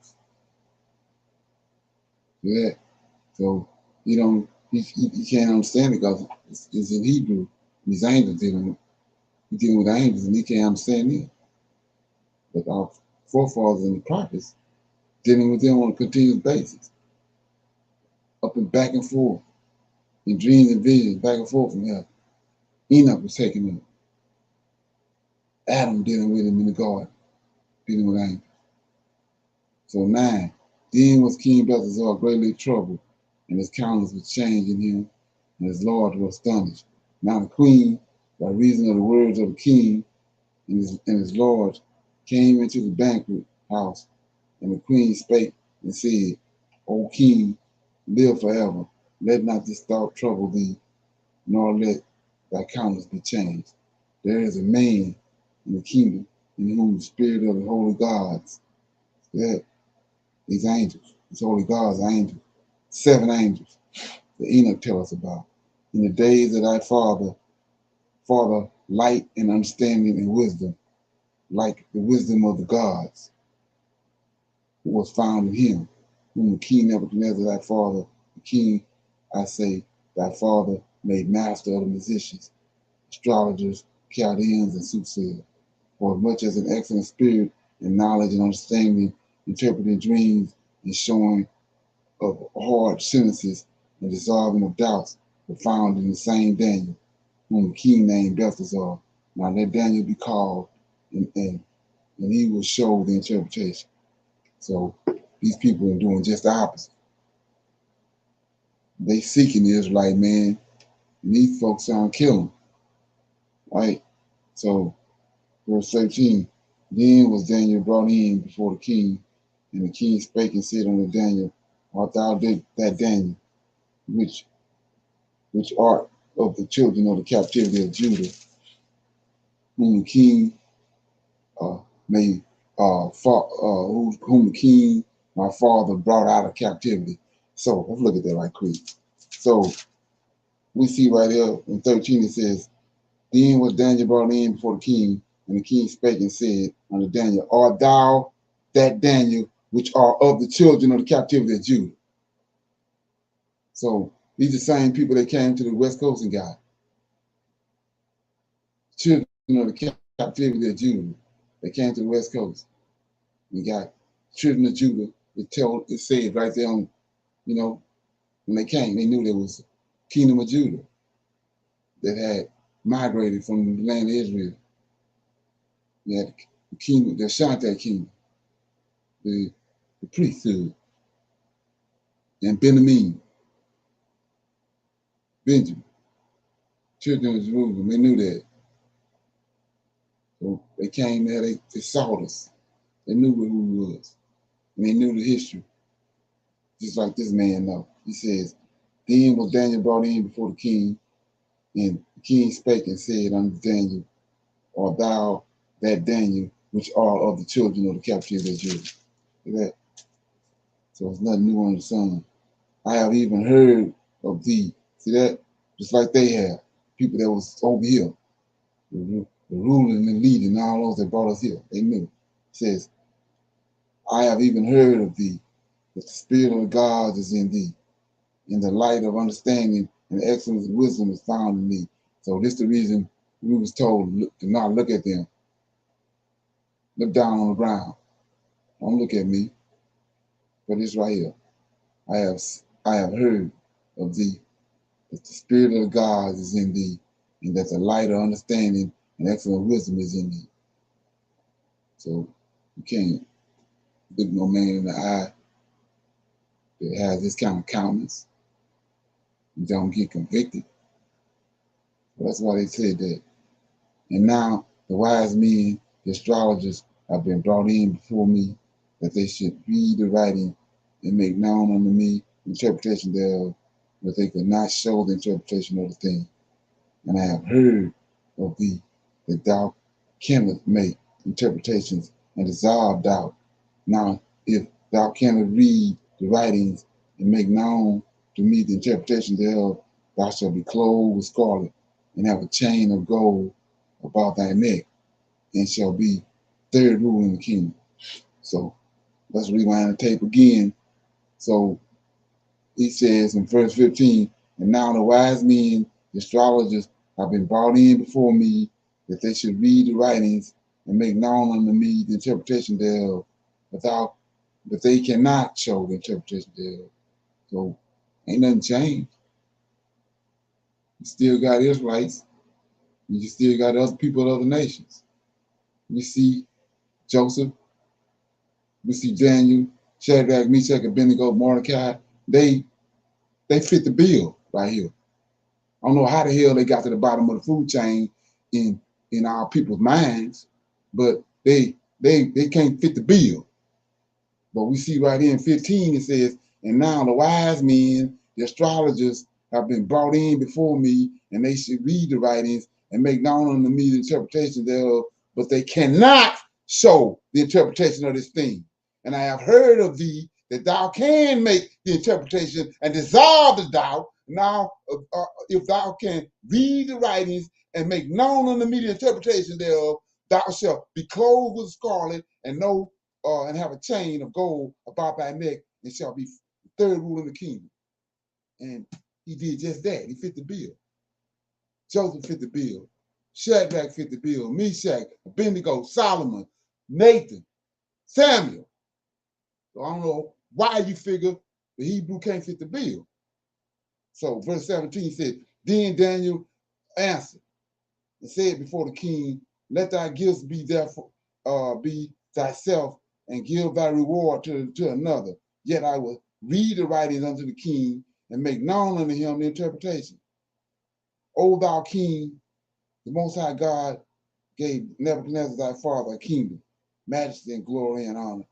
See that? So you can't understand it because it's in Hebrew. These angels dealing with angels, and he can't understand it. But our forefathers and the prophets dealing with them on a continuous basis, up and back and forth, in dreams and visions, back and forth from heaven. Enoch was taken up. Adam dealing with him in the garden, dealing with angels. So 9, then was King Belshazzar greatly troubled, and his countenance was changed in him, and his lord was astonished. Now the queen, by reason of the words of the king and his lord, came into the banquet house, and the queen spake and said, O king, live forever. Let not this thought trouble thee, nor let thy countenance be changed. There is a man in the kingdom in whom the spirit of the holy gods, these angels, these holy gods, angels, 7 angels that Enoch tells us about. In the days of thy father, light and understanding and wisdom, like the wisdom of the gods, was found in him, whom the king Nebuchadnezzar, thy father, the king, I say, thy father, made master of the musicians, astrologers, Chaldeans, and soothsayers. For as much as an excellent spirit and knowledge and understanding, interpreting dreams and showing of hard sentences and dissolving of doubts were found in the same Daniel, whom the king named Belshazzar. Now let Daniel be called, and he will show the interpretation. So these people are doing just the opposite. They seeking the Israelite man, and these folks trying to kill him. Right? So verse 13, then was Daniel brought in before the king, and the king spake and said unto Daniel, art thou that Daniel, which art of the children of the captivity of Judah, whom the king whom the king, my father, brought out of captivity. So let's look at that right quick. So we see right here in 13 it says, then was Daniel brought in before the king, and the king spake and said unto Daniel, art thou that Daniel which are of the children of the captivity of Judah? So these are the same people that came to the West Coast and got children of the captivity of Judah. They came to the West Coast and got children of Judah. It said right there on, you know, when they came, they knew there was kingdom of Judah that had migrated from the land of Israel. You had the kingdom, the Shante kingdom, the priesthood, and Benjamin, children of Jerusalem. They knew that. So they came there, they saw us. They knew who we was. And they knew the history. Just like this man know. He says, then was Daniel brought in before the king, and the king spake and said unto Daniel, art thou that Daniel which are of the children of the captivity of Judah? See that? So it's nothing new under the sun. I have even heard of thee. See that? Just like they have. People that was over here. The ruling and leading, all those that brought us here. They knew. It says, I have even heard of thee, that the spirit of God is in thee, and the light of understanding and excellence of wisdom is found in thee. So this is the reason we was told to not look at them. Look down on the ground. Don't look at me. But it's right here. I have heard of thee, that the spirit of God is in thee, and that the light of understanding and excellent wisdom is in thee. So you can't look no man in the eye that has this kind of countenance. You don't get convicted. So that's why they said that. And now the wise men, the astrologers, have been brought in before me, that they should read the writing and make known unto me the interpretation thereof, but they could not show the interpretation of the thing. And I have heard of thee, that thou canst make interpretations and dissolve doubt. Now, if thou canst read the writings and make known to me the interpretation thereof, thou shalt be clothed with scarlet, and have a chain of gold about thy neck, and shall be third ruler in the kingdom. So let's rewind the tape again. So he says in verse 15, and now the wise men, the astrologers, have been brought in before me, that they should read the writings and make known unto me the interpretation thereof, but they cannot show the interpretation thereof. So ain't nothing changed. You still got Israelites, and you still got other people of other nations. We see Joseph, we see Daniel, Shadrach, Meshach, Abednego, Mordecai. They fit the bill right here. I don't know how the hell they got to the bottom of the food chain in our people's minds, but they can't fit the bill. But we see right here in 15, it says, and now the wise men, the astrologers, have been brought in before me, and they should read the writings and make known unto me the interpretation thereof, but they cannot show the interpretation of this thing. And I have heard of thee, that thou can make the interpretation and dissolve the doubt. Now, if thou can read the writings and make known unto me the interpretation thereof, thou shalt be clothed with scarlet and and have a chain of gold about thy neck, and shall be third ruler in the kingdom. And he did just that. He fit the bill. Joseph fit the bill. Shadrach fit the bill. Meshach, Abednego, Solomon, Nathan, Samuel. So I don't know why you figure the Hebrew can't fit the bill. So verse 17 said, then Daniel answered and said before the king, let thy gifts be therefore be thyself, and give thy reward to another. Yet I will read the writings unto the king, and make known unto him the interpretation. O thou king, the Most High God gave Nebuchadnezzar thy father a kingdom, majesty and glory and honor.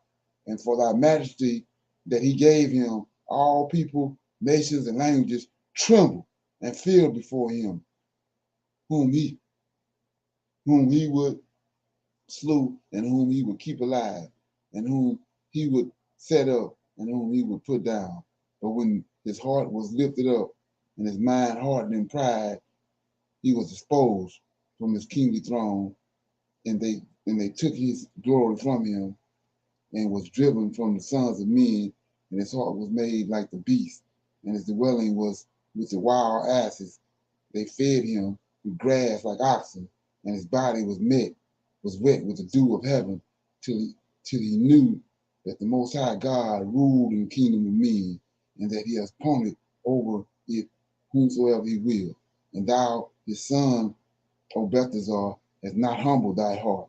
And for thy majesty that he gave him, all people, nations, and languages trembled and feared before him, whom he would slew, and whom he would keep alive, and whom he would set up, and whom he would put down. But when his heart was lifted up and his mind hardened in pride, he was exposed from his kingly throne, and they took his glory from him, and was driven from the sons of men, and his heart was made like the beast, and his dwelling was with the wild asses. They fed him with grass like oxen, and his body was wet with the dew of heaven, till he knew that the Most High God ruled in the kingdom of men, and that he has appointed over it whomsoever he will. And thou, his son, O Belteshazzar, has not humbled thy heart,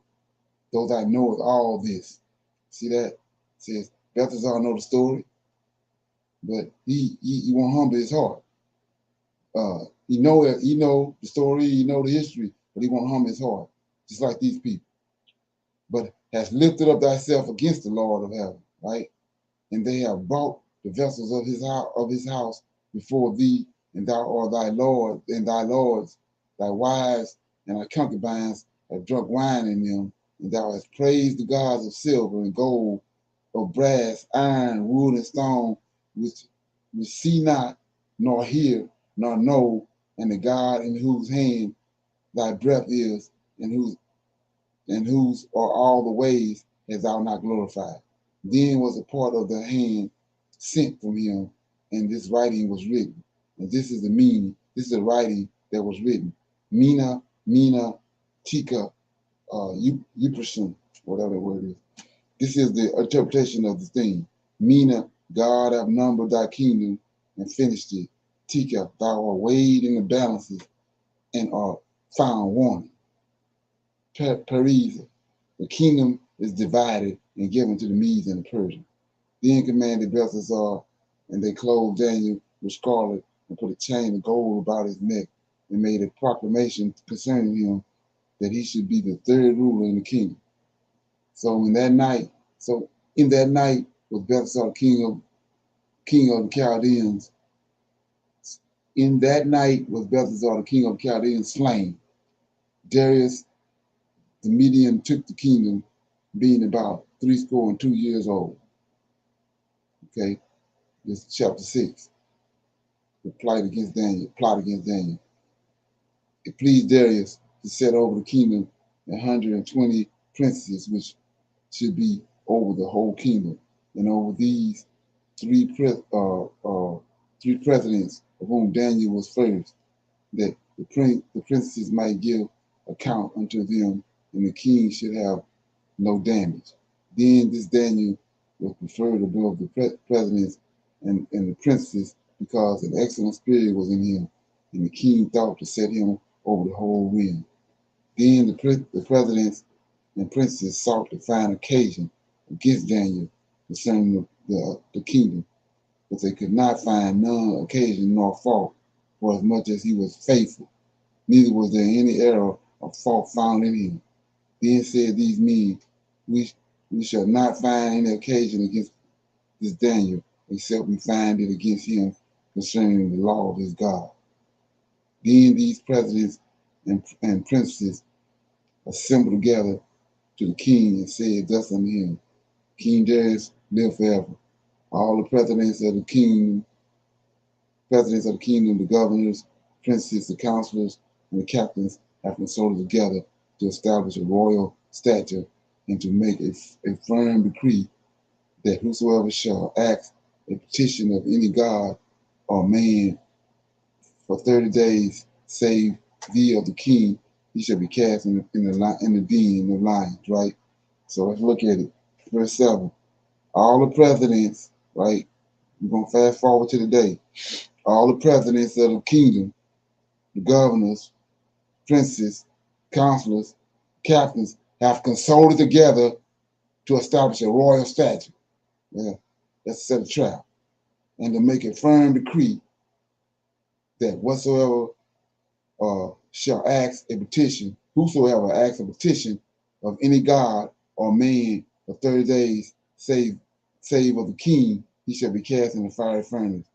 though thou knowest all this. See that? It says Belteshazzar know the story, but he won't humble his heart. He know the story, he know the history, but he won't humble his heart, just like these people. But has lifted up thyself against the Lord of heaven, right? And they have brought the vessels of his house before thee, and thou art thy Lord, and thy lords, thy wives, and thy concubines have drunk wine in them, and thou hast praised the gods of silver and gold, of brass, iron, wood, and stone, which see not, nor hear, nor know, and the God in whose hand thy breath is, and whose are all the ways hast thou not glorified. Then was a part of the hand sent from him, and this writing was written. And this is the meaning. This is the writing that was written. Mina, Tika, Yuprashim, whatever the word is. This is the interpretation of the thing. Mina, God have numbered thy kingdom and finished it. Tika, thou art weighed in the balances and are found wanting. Pereza, the kingdom is divided and given to the Medes and the Persians. Then commanded Belteshazzar, and they clothed Daniel with scarlet and put a chain of gold about his neck and made a proclamation concerning him that he should be the third ruler in the kingdom. So in that night was Belteshazzar, king of the Chaldeans. In that night was Belteshazzar, the king of the Chaldeans, slain. Darius the Median took the kingdom, being about 62 years old. Okay, this is chapter 6. The plot against Daniel. It pleased Darius to set over the kingdom 120 princes, which should be over the whole kingdom, and over these three presidents, of whom Daniel was first, that the princes might give account unto them, and the king should have no damage. Then this Daniel was preferred above the presidents and the princes, because an excellent spirit was in him, and the king thought to set him over the whole realm. Then the presidents and princes sought to find occasion against Daniel concerning the kingdom, but they could not find none occasion nor fault, for as much as he was faithful, neither was there any error or fault found in him. Then said these men, we shall not find any occasion against this Daniel, except we find it against him concerning the law of his God. Then these presidents and princes assembled together to the king and said thus unto him, King Darius, live forever. All the presidents of the kingdom, the governors, princes, the counselors, and the captains have consulted together to establish a royal statute and to make a firm decree that whosoever shall ask a petition of any god or man for 30 days, save thee of the king, he shall be cast in the den of lions, right? So let's look at it. Verse 7. All the presidents, right? We're going to fast forward to today. All the presidents of the kingdom, the governors, princes, counselors, captains, have consulted together to establish a royal statute. Yeah, that's to set a trap. And to make a firm decree that whatsoever shall ask a petition, whosoever asks a petition of any god or man for 30 days, save of the king, he shall be cast in the fiery furnace.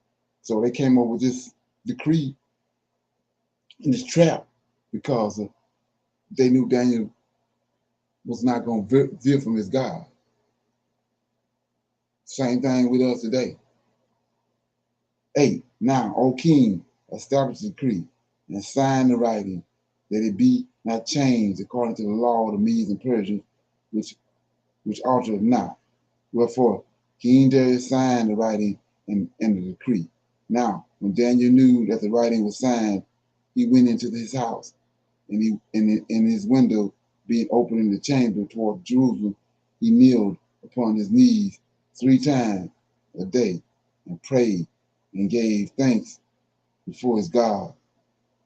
So they came up with this decree and this trap because they knew Daniel was not going to veer from his God. Same thing with us today. 8. Now, O king, establish the decree, and sign the writing, that it be not changed according to the law of the Medes and Persians, which altereth not. Wherefore King Darius signed the writing and the decree. Now, when Daniel knew that the writing was signed, he went into his house, and in his window being open in the chamber toward Jerusalem, he kneeled upon his knees 3 times a day and prayed and gave thanks before his God,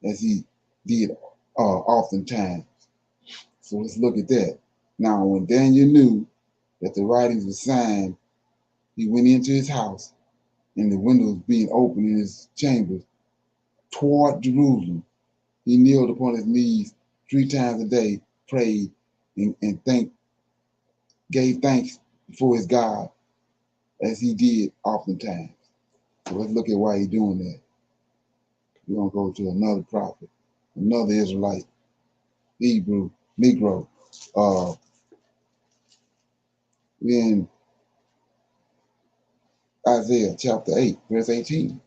as he did oftentimes. So let's look at that. Now, when Daniel knew that the writings were signed, he went into his house, and the windows being open in his chambers toward Jerusalem, he kneeled upon his knees 3 times a day, prayed and gave thanks before his God, as he did oftentimes. So let's look at why he's doing that. We're going to go to another prophet, another Israelite, Hebrew, Negro. We're in Isaiah chapter 8, verse 18. It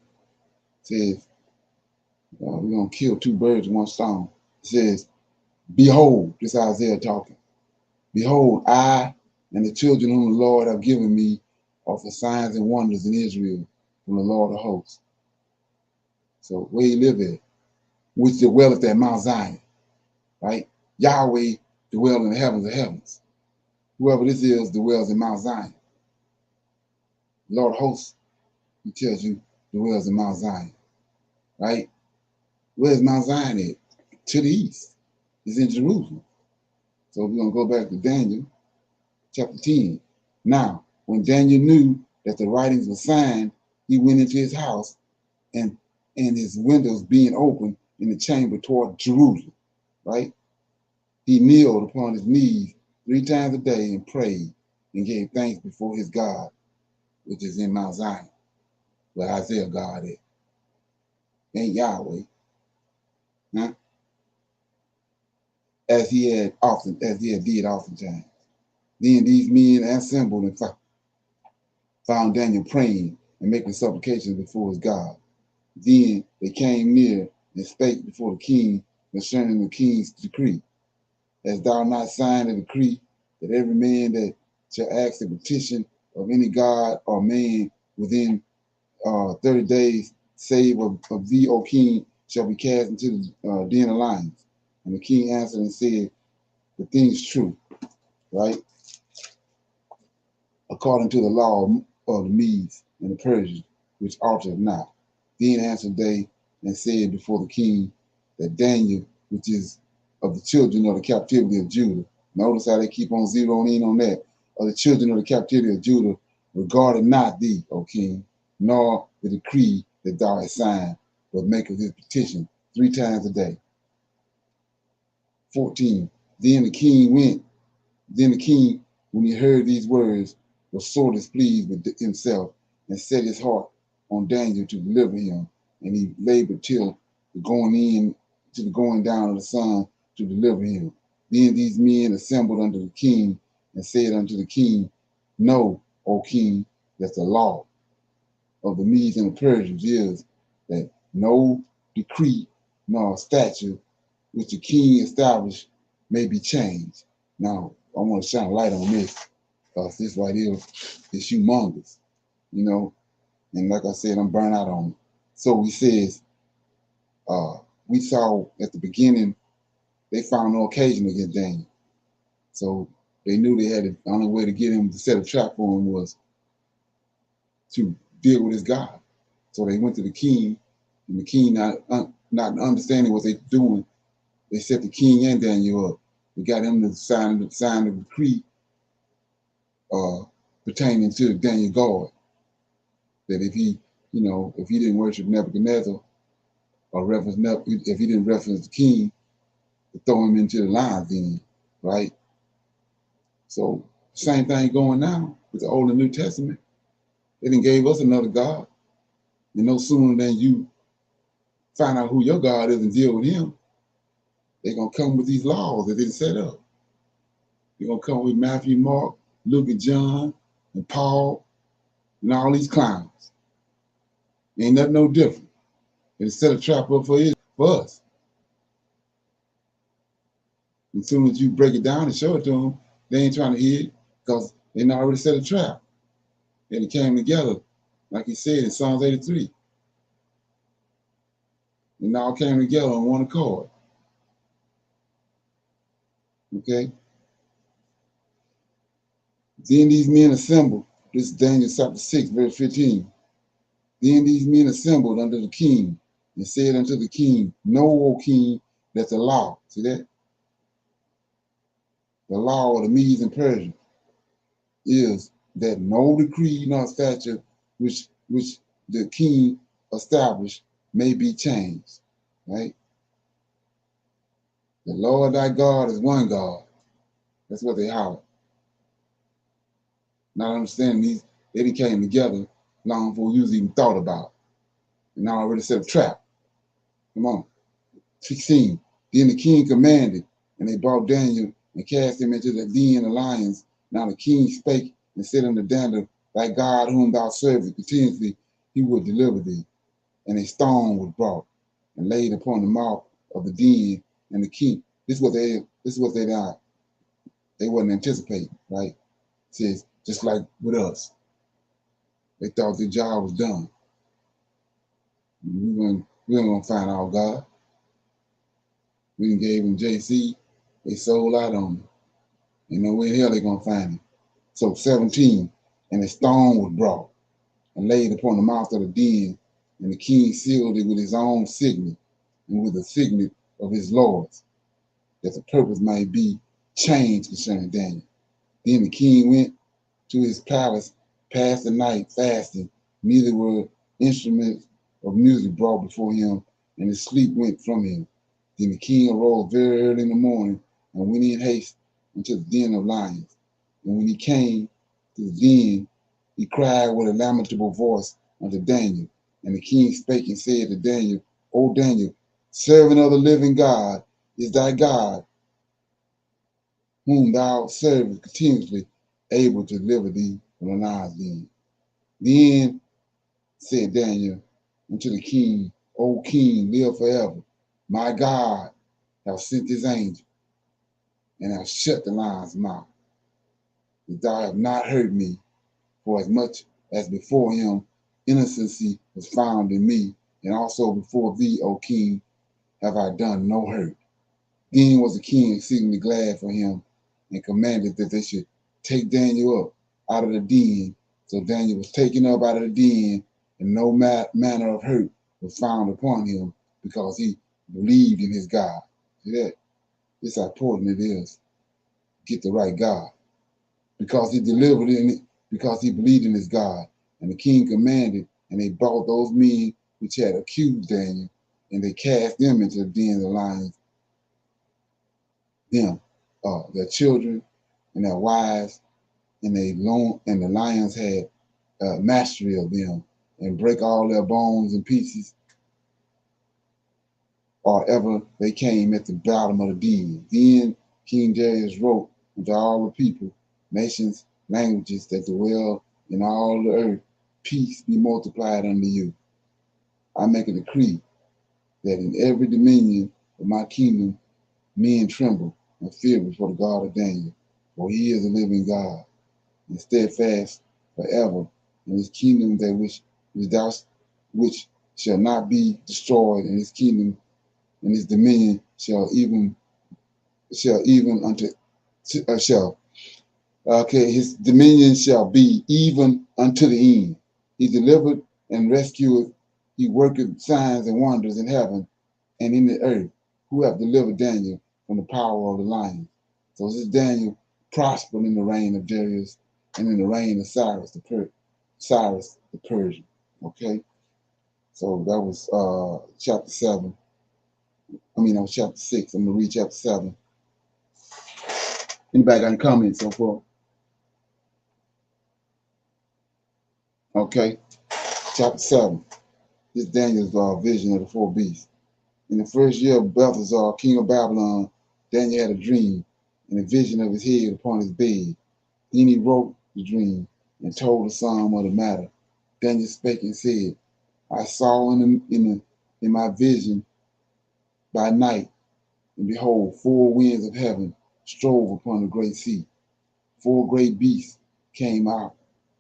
says, we're going to kill 2 birds with 1 stone. It says, behold, this is Isaiah talking. Behold, I and the children whom the Lord have given me are for signs and wonders in Israel from the Lord of hosts. So where he live at, which dwelleth at Mount Zion, right? Yahweh dwells in the heavens of heavens. Whoever this is dwells in Mount Zion. Lord of hosts, he tells you, dwells in Mount Zion, right? Where's Mount Zion at? To the east. It's in Jerusalem. So we're going to go back to Daniel chapter 10. Now, when Daniel knew that the writings were signed, he went into his house, and his windows being open in the chamber toward Jerusalem, right? He kneeled upon his knees 3 times a day and prayed and gave thanks before his God, which is in Mount Zion, where Isaiah God is. Ain't Yahweh, huh? As he had did oftentimes. Then these men assembled and found Daniel praying and making supplications before his God. Then they came near and spake before the king concerning the king's decree. Hast thou not signed a decree that every man that shall ask a petition of any god or man within 30 days, save of thee, O king, shall be cast into the den of lions? And the king answered and said, the thing is true, right? According to the law of the Medes and the Persians, which altered not. Then answered they and said before the king that Daniel, which is of the children of the captivity of Judah, notice how they keep on zeroing in on that, of the children of the captivity of Judah, regarded not thee, O king, nor the decree that thou hast signed, but maketh his petition 3 times a day. 14. Then the king, when he heard these words, was sore displeased with himself, and set his heart on Daniel to deliver him, and he labored till the going down of the sun to deliver him. Then these men assembled unto the king and said unto the king, know, O king, that the law of the Medes and the Persians is that no decree nor statute which the king established may be changed. Now, I want to shine a light on this, because this right here is humongous, and like I said, I'm burnt out on it. So he says, we saw at the beginning, they found no occasion against Daniel. So they knew they had the only way to get him to set a trap for him was to deal with his God. So they went to the king, and the king, not understanding what they're doing, they set the king and Daniel up. They got him to sign the decree pertaining to Daniel God, that if he didn't worship Nebuchadnezzar or if he didn't reference the king, to throw him into the lion's den, right? So same thing going now with the Old and New Testament. They done gave us another God, and no sooner than you find out who your God is and deal with him, they're gonna come with these laws that they set up. They're gonna come with Matthew, Mark, Luke, and John, and Paul, and all these clowns. Ain't nothing no different. It set a trap up for us. As soon as you break it down and show it to them, they ain't trying to hear it because they already set a trap. And it came together, like he said in Psalms 83. It all came together on one accord. Okay? Then these men assembled. This is Daniel chapter 6, verse 15. Then these men assembled unto the king and said unto the king, Know, O king, that the law, see that? The law of the Medes and Persians is that no decree nor statute which the king established may be changed. Right? The Lord thy God is one God. That's what they holler. Not understanding these, they came together long before you even thought about it. And I already set a trap. Come on. 16. Then the king commanded, and they brought Daniel and cast him into the den of lions. Now the king spake and said unto Daniel, Thy God whom thou servest continuously, he will deliver thee. And a stone was brought and laid upon the mouth of the den, and the king. This is what they not. They wasn't anticipating, right? It says just like with us, they thought their job was done. We weren't gonna find our God. We gave them JC. They sold out on him. You know where the hell they gonna find him? So 17, and a stone was brought and laid upon the mouth of the den, and the king sealed it with his own signet and with the signet of his lords, that the purpose might be changed concerning Daniel. Then the king went to his palace, passed the night fasting, neither were instruments of music brought before him, and his sleep went from him. Then the king arose very early in the morning and went in haste into the den of lions. And when he came to the den, he cried with a lamentable voice unto Daniel. And the king spake and said to Daniel, O Daniel, servant of the living God, is thy God, whom thou servest continuously, able to deliver thee from the lion's den. Then said Daniel unto the king, O king, live forever. My God hath sent his angel, and hath shut the lion's mouth, that thou have not hurt me, for as much as before him innocency was found in me, and also before thee, O king, have I done no hurt. Then was the king exceedingly glad for him, and commanded that they should take Daniel up out of the den. So Daniel was taken up out of the den, and no manner of hurt was found upon him, because he believed in his God. See that? This how important it is. Get the right God. Because he delivered in it, because he believed in his God. And the king commanded, and they brought those men which had accused Daniel, and they cast them into the den of the lions, them, their children and their wives, and the lions had mastery of them, and break all their bones in pieces, or ever they came at the bottom of the den. Then King Darius wrote unto all the people, nations, languages that dwell in all the earth, peace be multiplied unto you. I make a decree that in every dominion of my kingdom men tremble and fear before the God of Daniel, for he is a living God, and steadfast forever, in his kingdom that which shall not be destroyed, and his kingdom and his dominion shall his dominion shall be even unto the end. He delivered and rescued, he worketh signs and wonders in heaven and in the earth, who have delivered Daniel from the power of the lions. So this Daniel prospered in the reign of Darius and in the reign of Cyrus the Persian. Okay, so that was chapter 7. That was chapter 6. I'm gonna read chapter 7. Anybody got any comments so far? Okay, chapter 7. This is Daniel's vision of the four beasts. In the first year of Belshazzar, king of Babylon, Daniel had a dream and a vision of his head upon his bed. Then he wrote the dream and told the sum of the matter. Daniel spake and said, I saw in in my vision by night, and behold, 4 winds of heaven strove upon the great sea. 4 great beasts came up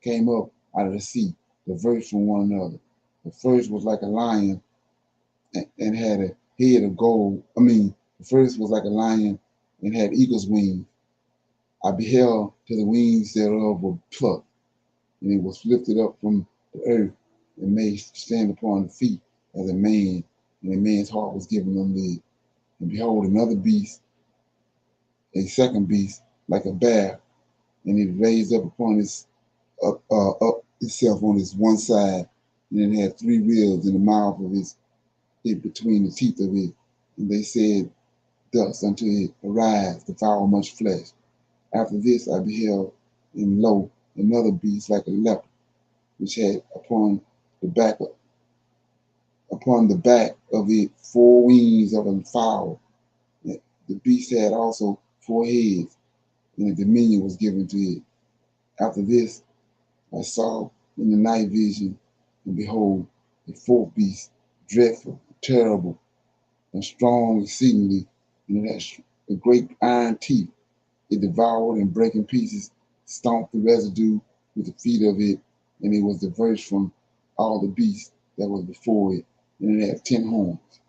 out of the sea, diverse from one another. The first was like a lion and had a head of gold. The first was like a lion and had eagle's wings. I beheld till the wings thereof were plucked, and it was lifted up from the earth and made stand upon the feet as a man, and a man's heart was given unto it. And behold, another beast, a second beast, like a bear, and it raised up upon up itself on its one side, and it had 3 ribs in the mouth of it between the teeth of it. And they said thus unto it, Arise, devour much flesh. After this I beheld, and lo, another beast like a leopard, which had upon the back of it 4 wings of a fowl. The beast had also 4 heads, and a dominion was given to it. After this I saw in the night vision, and behold, a 4th beast, dreadful, terrible, and strong exceedingly, and it had a great iron teeth. It devoured and brake in pieces, stomped the residue with the feet of it, and it was diverse from all the beasts that was before it, and it had 10 horns.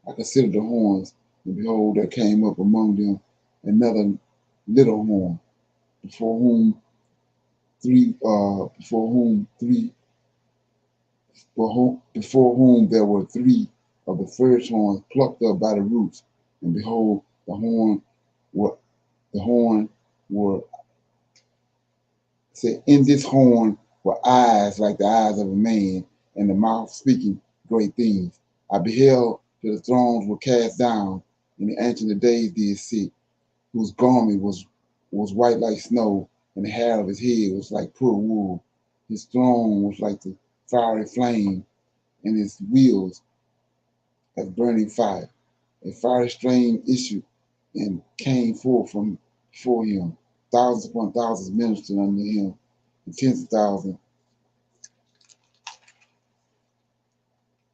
I considered the horns, and behold, there came up among them another little horn, before whom there were 3 of the first horns plucked up by the roots, and behold, in this horn were eyes like the eyes of a man, and the mouth speaking great things. I beheld till the thrones were cast down, and the Ancient of Days did sit, whose garment was white like snow, and the hair of his head was like pure wool. His throne was like the fiery flame, and his wheels as burning fire. A fiery stream issued and came forth from before him. Thousands upon thousands ministered unto him, and tens of thousands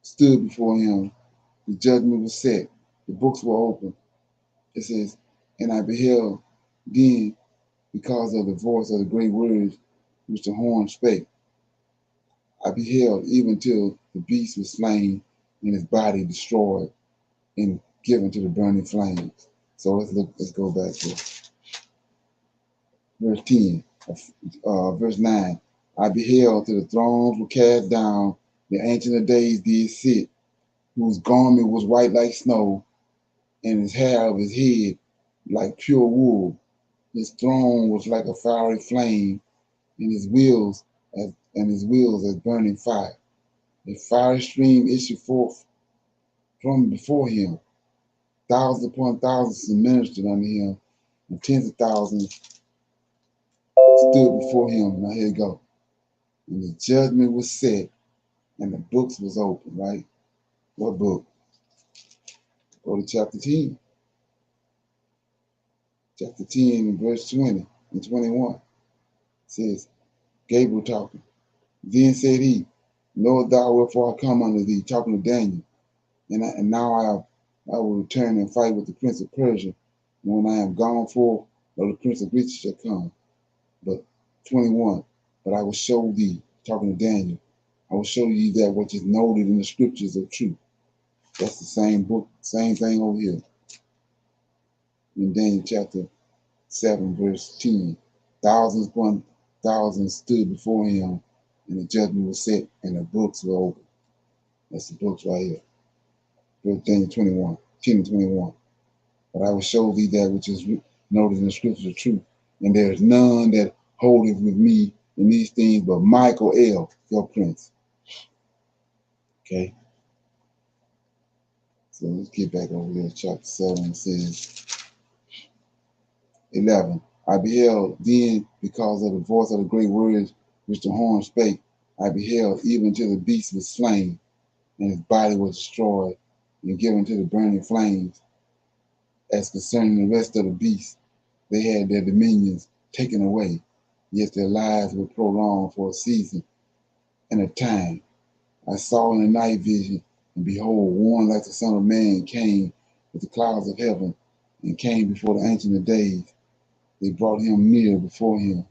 stood before him. The judgment was set. The books were opened. It says, and I beheld then, because of the voice of the great words which the horn spake. I beheld even till the beast was slain, and his body destroyed and given to the burning flames. So let's go back to verse 10, verse 9. I beheld till the thrones were cast down, the Ancient of Days did sit, whose garment was white like snow, and his hair of his head like pure wool. His throne was like a fiery flame, and his wheels as burning fire. A fiery stream issued forth from before him. Thousands upon thousands ministered unto him, and tens of thousands stood before him. Now here you go. And the judgment was set, and the books was open, right? What book? Go to chapter 10. Chapter 10, verse 20 and 21. It says, Gabriel talking. Then said he, Lord, thou wherefore I come unto thee, talking to Daniel. And now I will return and fight with the prince of Persia. And when I am gone forth, the prince of Greece shall come. But 21, but I will show thee, talking to Daniel, I will show you that which is noted in the scriptures of truth. That's the same book, same thing over here. In Daniel chapter 7, verse 10. Thousands upon thousands stood before him, and the judgment was set, and the books were open. That's the books right here. Verse Daniel 21, 10 and 21. But I will show thee that which is noted in the scriptures of truth. And there is none that holdeth with me in these things but Michael, your prince. Okay. So let's get back over here to chapter 7. It says, 11. I beheld then, because of the voice of the great words which the horn spake, I beheld even till the beast was slain, and his body was destroyed, and given to the burning flames. As concerning the rest of the beasts, they had their dominions taken away, yet their lives were prolonged for a season and a time. I saw in the night vision, And behold, one like the Son of Man came with the clouds of heaven, and came before the Ancient of Days. They brought him near before him,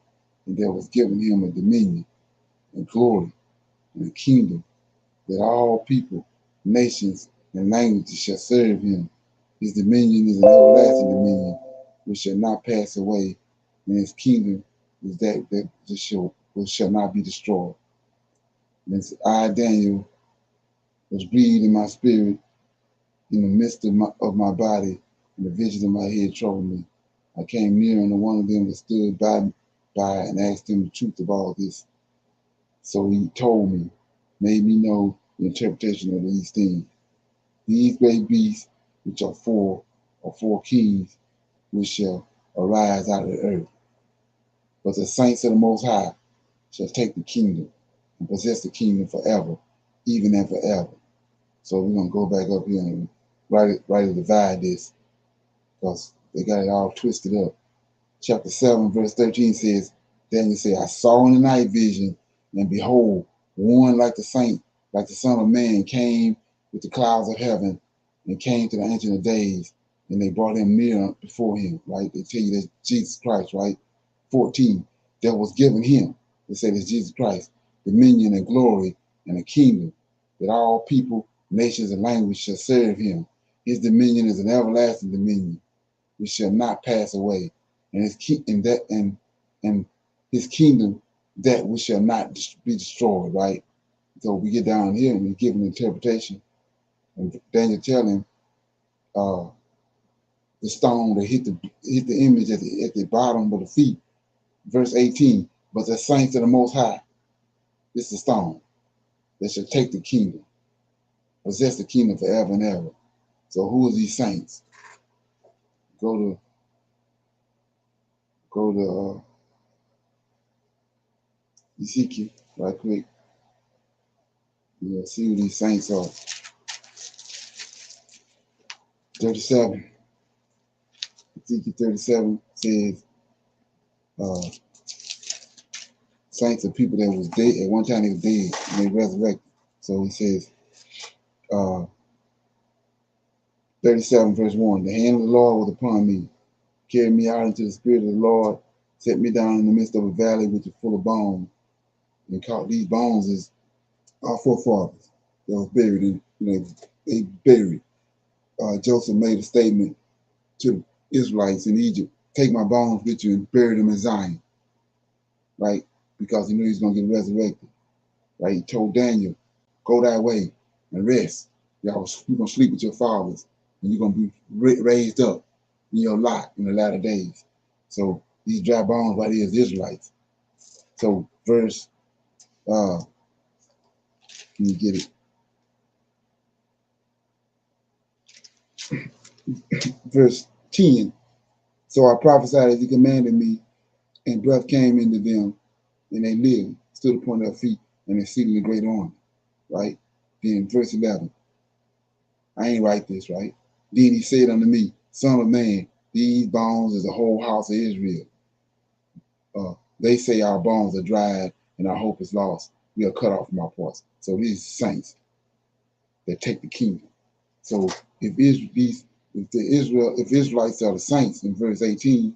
and there was given him a dominion, and glory, and a kingdom, that all people, nations, and languages shall serve him. His dominion is an everlasting dominion, which shall not pass away, and his kingdom is which shall not be destroyed. And I, Daniel, was grieved in my spirit in the midst of my body, and the vision of my head troubled me. I came near unto one of them that stood by and asked him the truth of all this. So he told me, made me know the interpretation of these things. These great beasts, which are four kings, which shall arise out of the earth. But the saints of the Most High shall take the kingdom and possess the kingdom forever, even and forever. So we're gonna go back up here and rightly divide this, because they got it all twisted up. Chapter 7, verse 13 says, Daniel said, I saw in the night vision, and behold, one like the Son of Man came with the clouds of heaven, and came to the Ancient of Days, and they brought him near before him, right? They tell you that's Jesus Christ, right? 14, that was given him, they said it's Jesus Christ, dominion and glory and a kingdom, that all people, nations, and languages shall serve him. His dominion is an everlasting dominion, which shall not pass away, and his kingdom that which shall not be destroyed, right? So we get down here and we give an interpretation, and Daniel tell him the stone that hit the image at the bottom of the feet. Verse 18, but the saints of the Most High, this is the stone that shall take the kingdom, possess the kingdom forever and ever. So who are these saints? Go to Ezekiel right quick. You'll see who these saints are. 37. Ezekiel 37 says, saints are people that was dead. At one time they were dead and they resurrected. So he says, 37 verse 1, the hand of the Lord was upon me, carried me out into the spirit of the Lord, set me down in the midst of a valley which is full of bones, and caught these bones as our forefathers that was buried in, they buried. Joseph made a statement to the Israelites in Egypt, take my bones with you and bury them in Zion, right? Because he knew he was going to get resurrected, right? He told Daniel, go that way and rest. You're going to sleep with your fathers, and you're going to be raised up in your lot in the latter days. So these dry bones right here is Israelites. So verse, can you get it? Verse 10, so I prophesied as he commanded me, and breath came into them, and they lived, stood upon their feet, and exceedingly great army, right? Then verse 11, I ain't write this, right? Then he said unto me, Son of man, these bones is the whole house of Israel. They say our bones are dried and our hope is lost. We are cut off from our parts. So these saints that take the kingdom. So if Israelites are the saints in verse 18,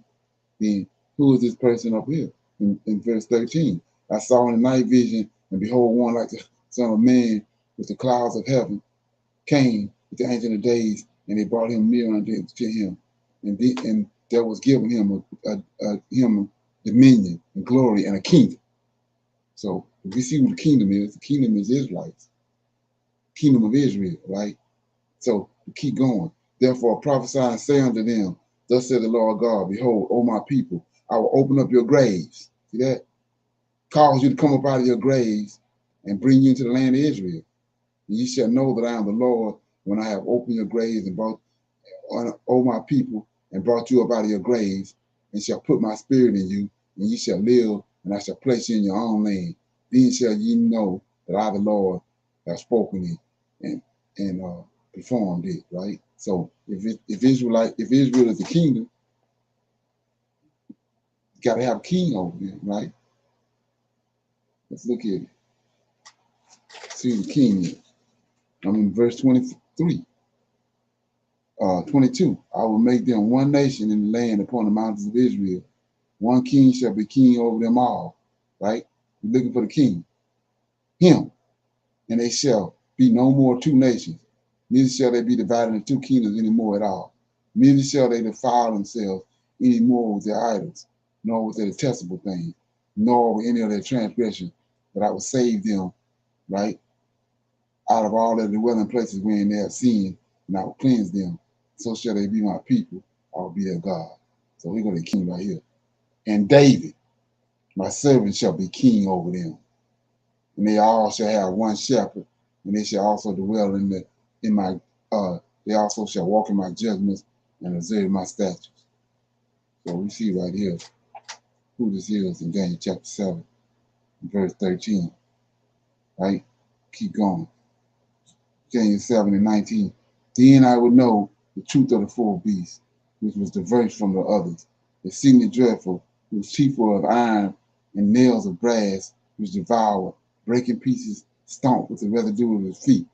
then who is this person up here in verse 13? I saw in the night vision, and behold, one like the Son of Man with the clouds of heaven came with the Ancient of Days, and they brought him near unto him, and there was given him a dominion and glory and a kingdom. So if we see who the kingdom is Israelites, kingdom of Israel, right? So we keep going. Therefore prophesy and say unto them, thus said the Lord God, behold, O my people, I will open up your graves. See that? Cause you to come up out of your graves and bring you into the land of Israel. And ye shall know that I am the Lord when I have opened your graves and brought, O my people, and brought you up out of your graves, and shall put my spirit in you, and ye shall live, and I shall place you in your own land. Then shall ye know that I, the Lord, have spoken it and performed it, right? So if Israel is the kingdom, you got to have a king over them, right? Let's look at it. See who the king is. Verse 23. 22. I will make them one nation in the land upon the mountains of Israel. One king shall be king over them all. Right? You're looking for the king. Him. And they shall be no more two nations. Neither shall they be divided into two kingdoms any more at all. Neither shall they defile themselves any more with their idols, nor with their detestable things, nor with any of their transgressions. But I will save them, right, out of all their dwelling places wherein they have sinned, and I will cleanse them. So shall they be my people, I will be their God. So we're going to king right here. And David, my servant, shall be king over them. And they all shall have one shepherd, and they shall also dwell they also shall walk in my judgments and observe my statutes. So we see right here who this is in Daniel chapter 7, verse 13. Right? Keep going. Daniel 7 and 19. Then I would know the truth of the fourth beast, which was diverse from the others, exceedingly dreadful, whose teeth were of iron and nails of brass, which devoured, breaking pieces, stomped with the residue of his feet,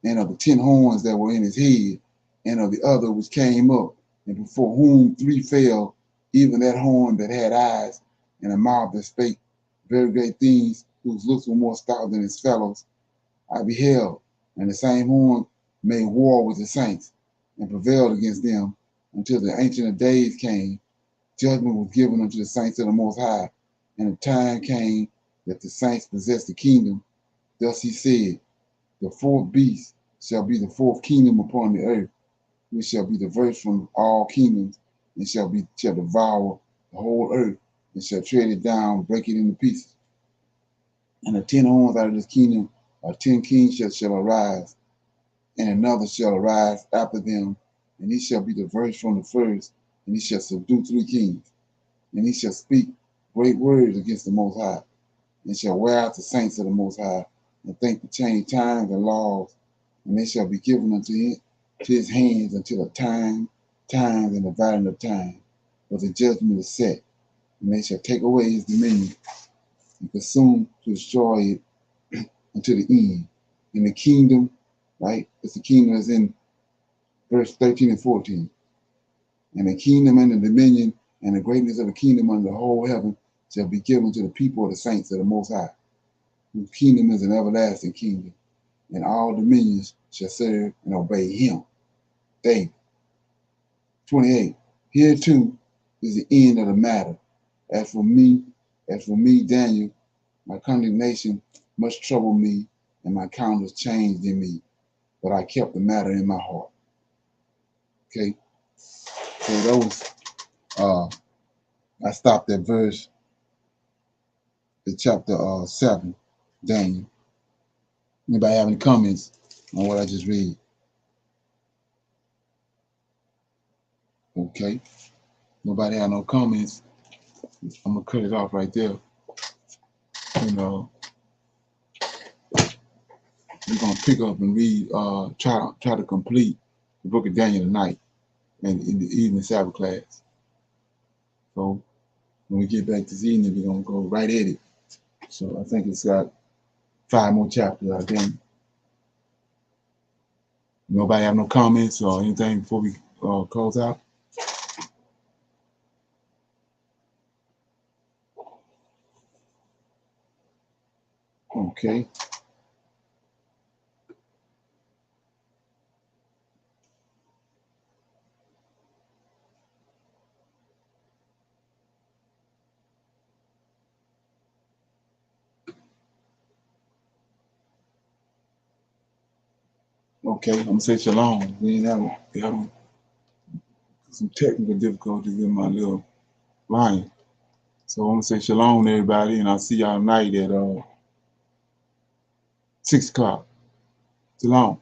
and of the 10 horns that were in his head, and of the other which came up, and before whom 3 fell, even that horn that had eyes, and a mouth that spake very great things, whose looks were more stout than his fellows. I beheld, and the same horn made war with the saints, and prevailed against them, until the Ancient of Days came. Judgment was given unto the saints of the Most High, and the time came that the saints possessed the kingdom. Thus he said, the fourth beast shall be the fourth kingdom upon the earth, which shall be diverse from all kingdoms, and shall devour the whole earth, and shall tread it down, break it into pieces. And the 10 horns out of this kingdom are 10 kings shall arise, and another shall arise after them, and he shall be diverse from the first, and he shall subdue 3 kings. And he shall speak great words against the Most High, and shall wear out the saints of the Most High, and think to change times and laws, and they shall be given unto him, to his hands until a times, and dividing of time. But the judgment is set, and they shall take away his dominion, and consume to destroy it until the end. And the kingdom, right? It's the kingdom is in verse 13 and 14. And the kingdom and the dominion and the greatness of the kingdom under the whole heaven shall be given to the people of the saints of the Most High, whose kingdom is an everlasting kingdom, and all dominions shall serve and obey him. David. 28. Here too is the end of the matter. As for me, Daniel, my condemnation much troubled me, and my countenance changed in me, but I kept the matter in my heart. Okay, so those I stopped at verse the chapter 7, Daniel. Anybody have any comments on what I just read? Okay, nobody have no comments. I'm gonna cut it off right there. You know, we're gonna pick up and read, try to complete the book of Daniel tonight and in the evening Sabbath class. So when we get back this evening, we're gonna go right at it. So I think it's got 5 more chapters, I think. Nobody have no comments or anything before we close out? Okay. Okay, I'm gonna say shalom. We having some technical difficulties in my little line. So I'm gonna say shalom to everybody, and I'll see y'all tonight at 6 o'clock. Shalom.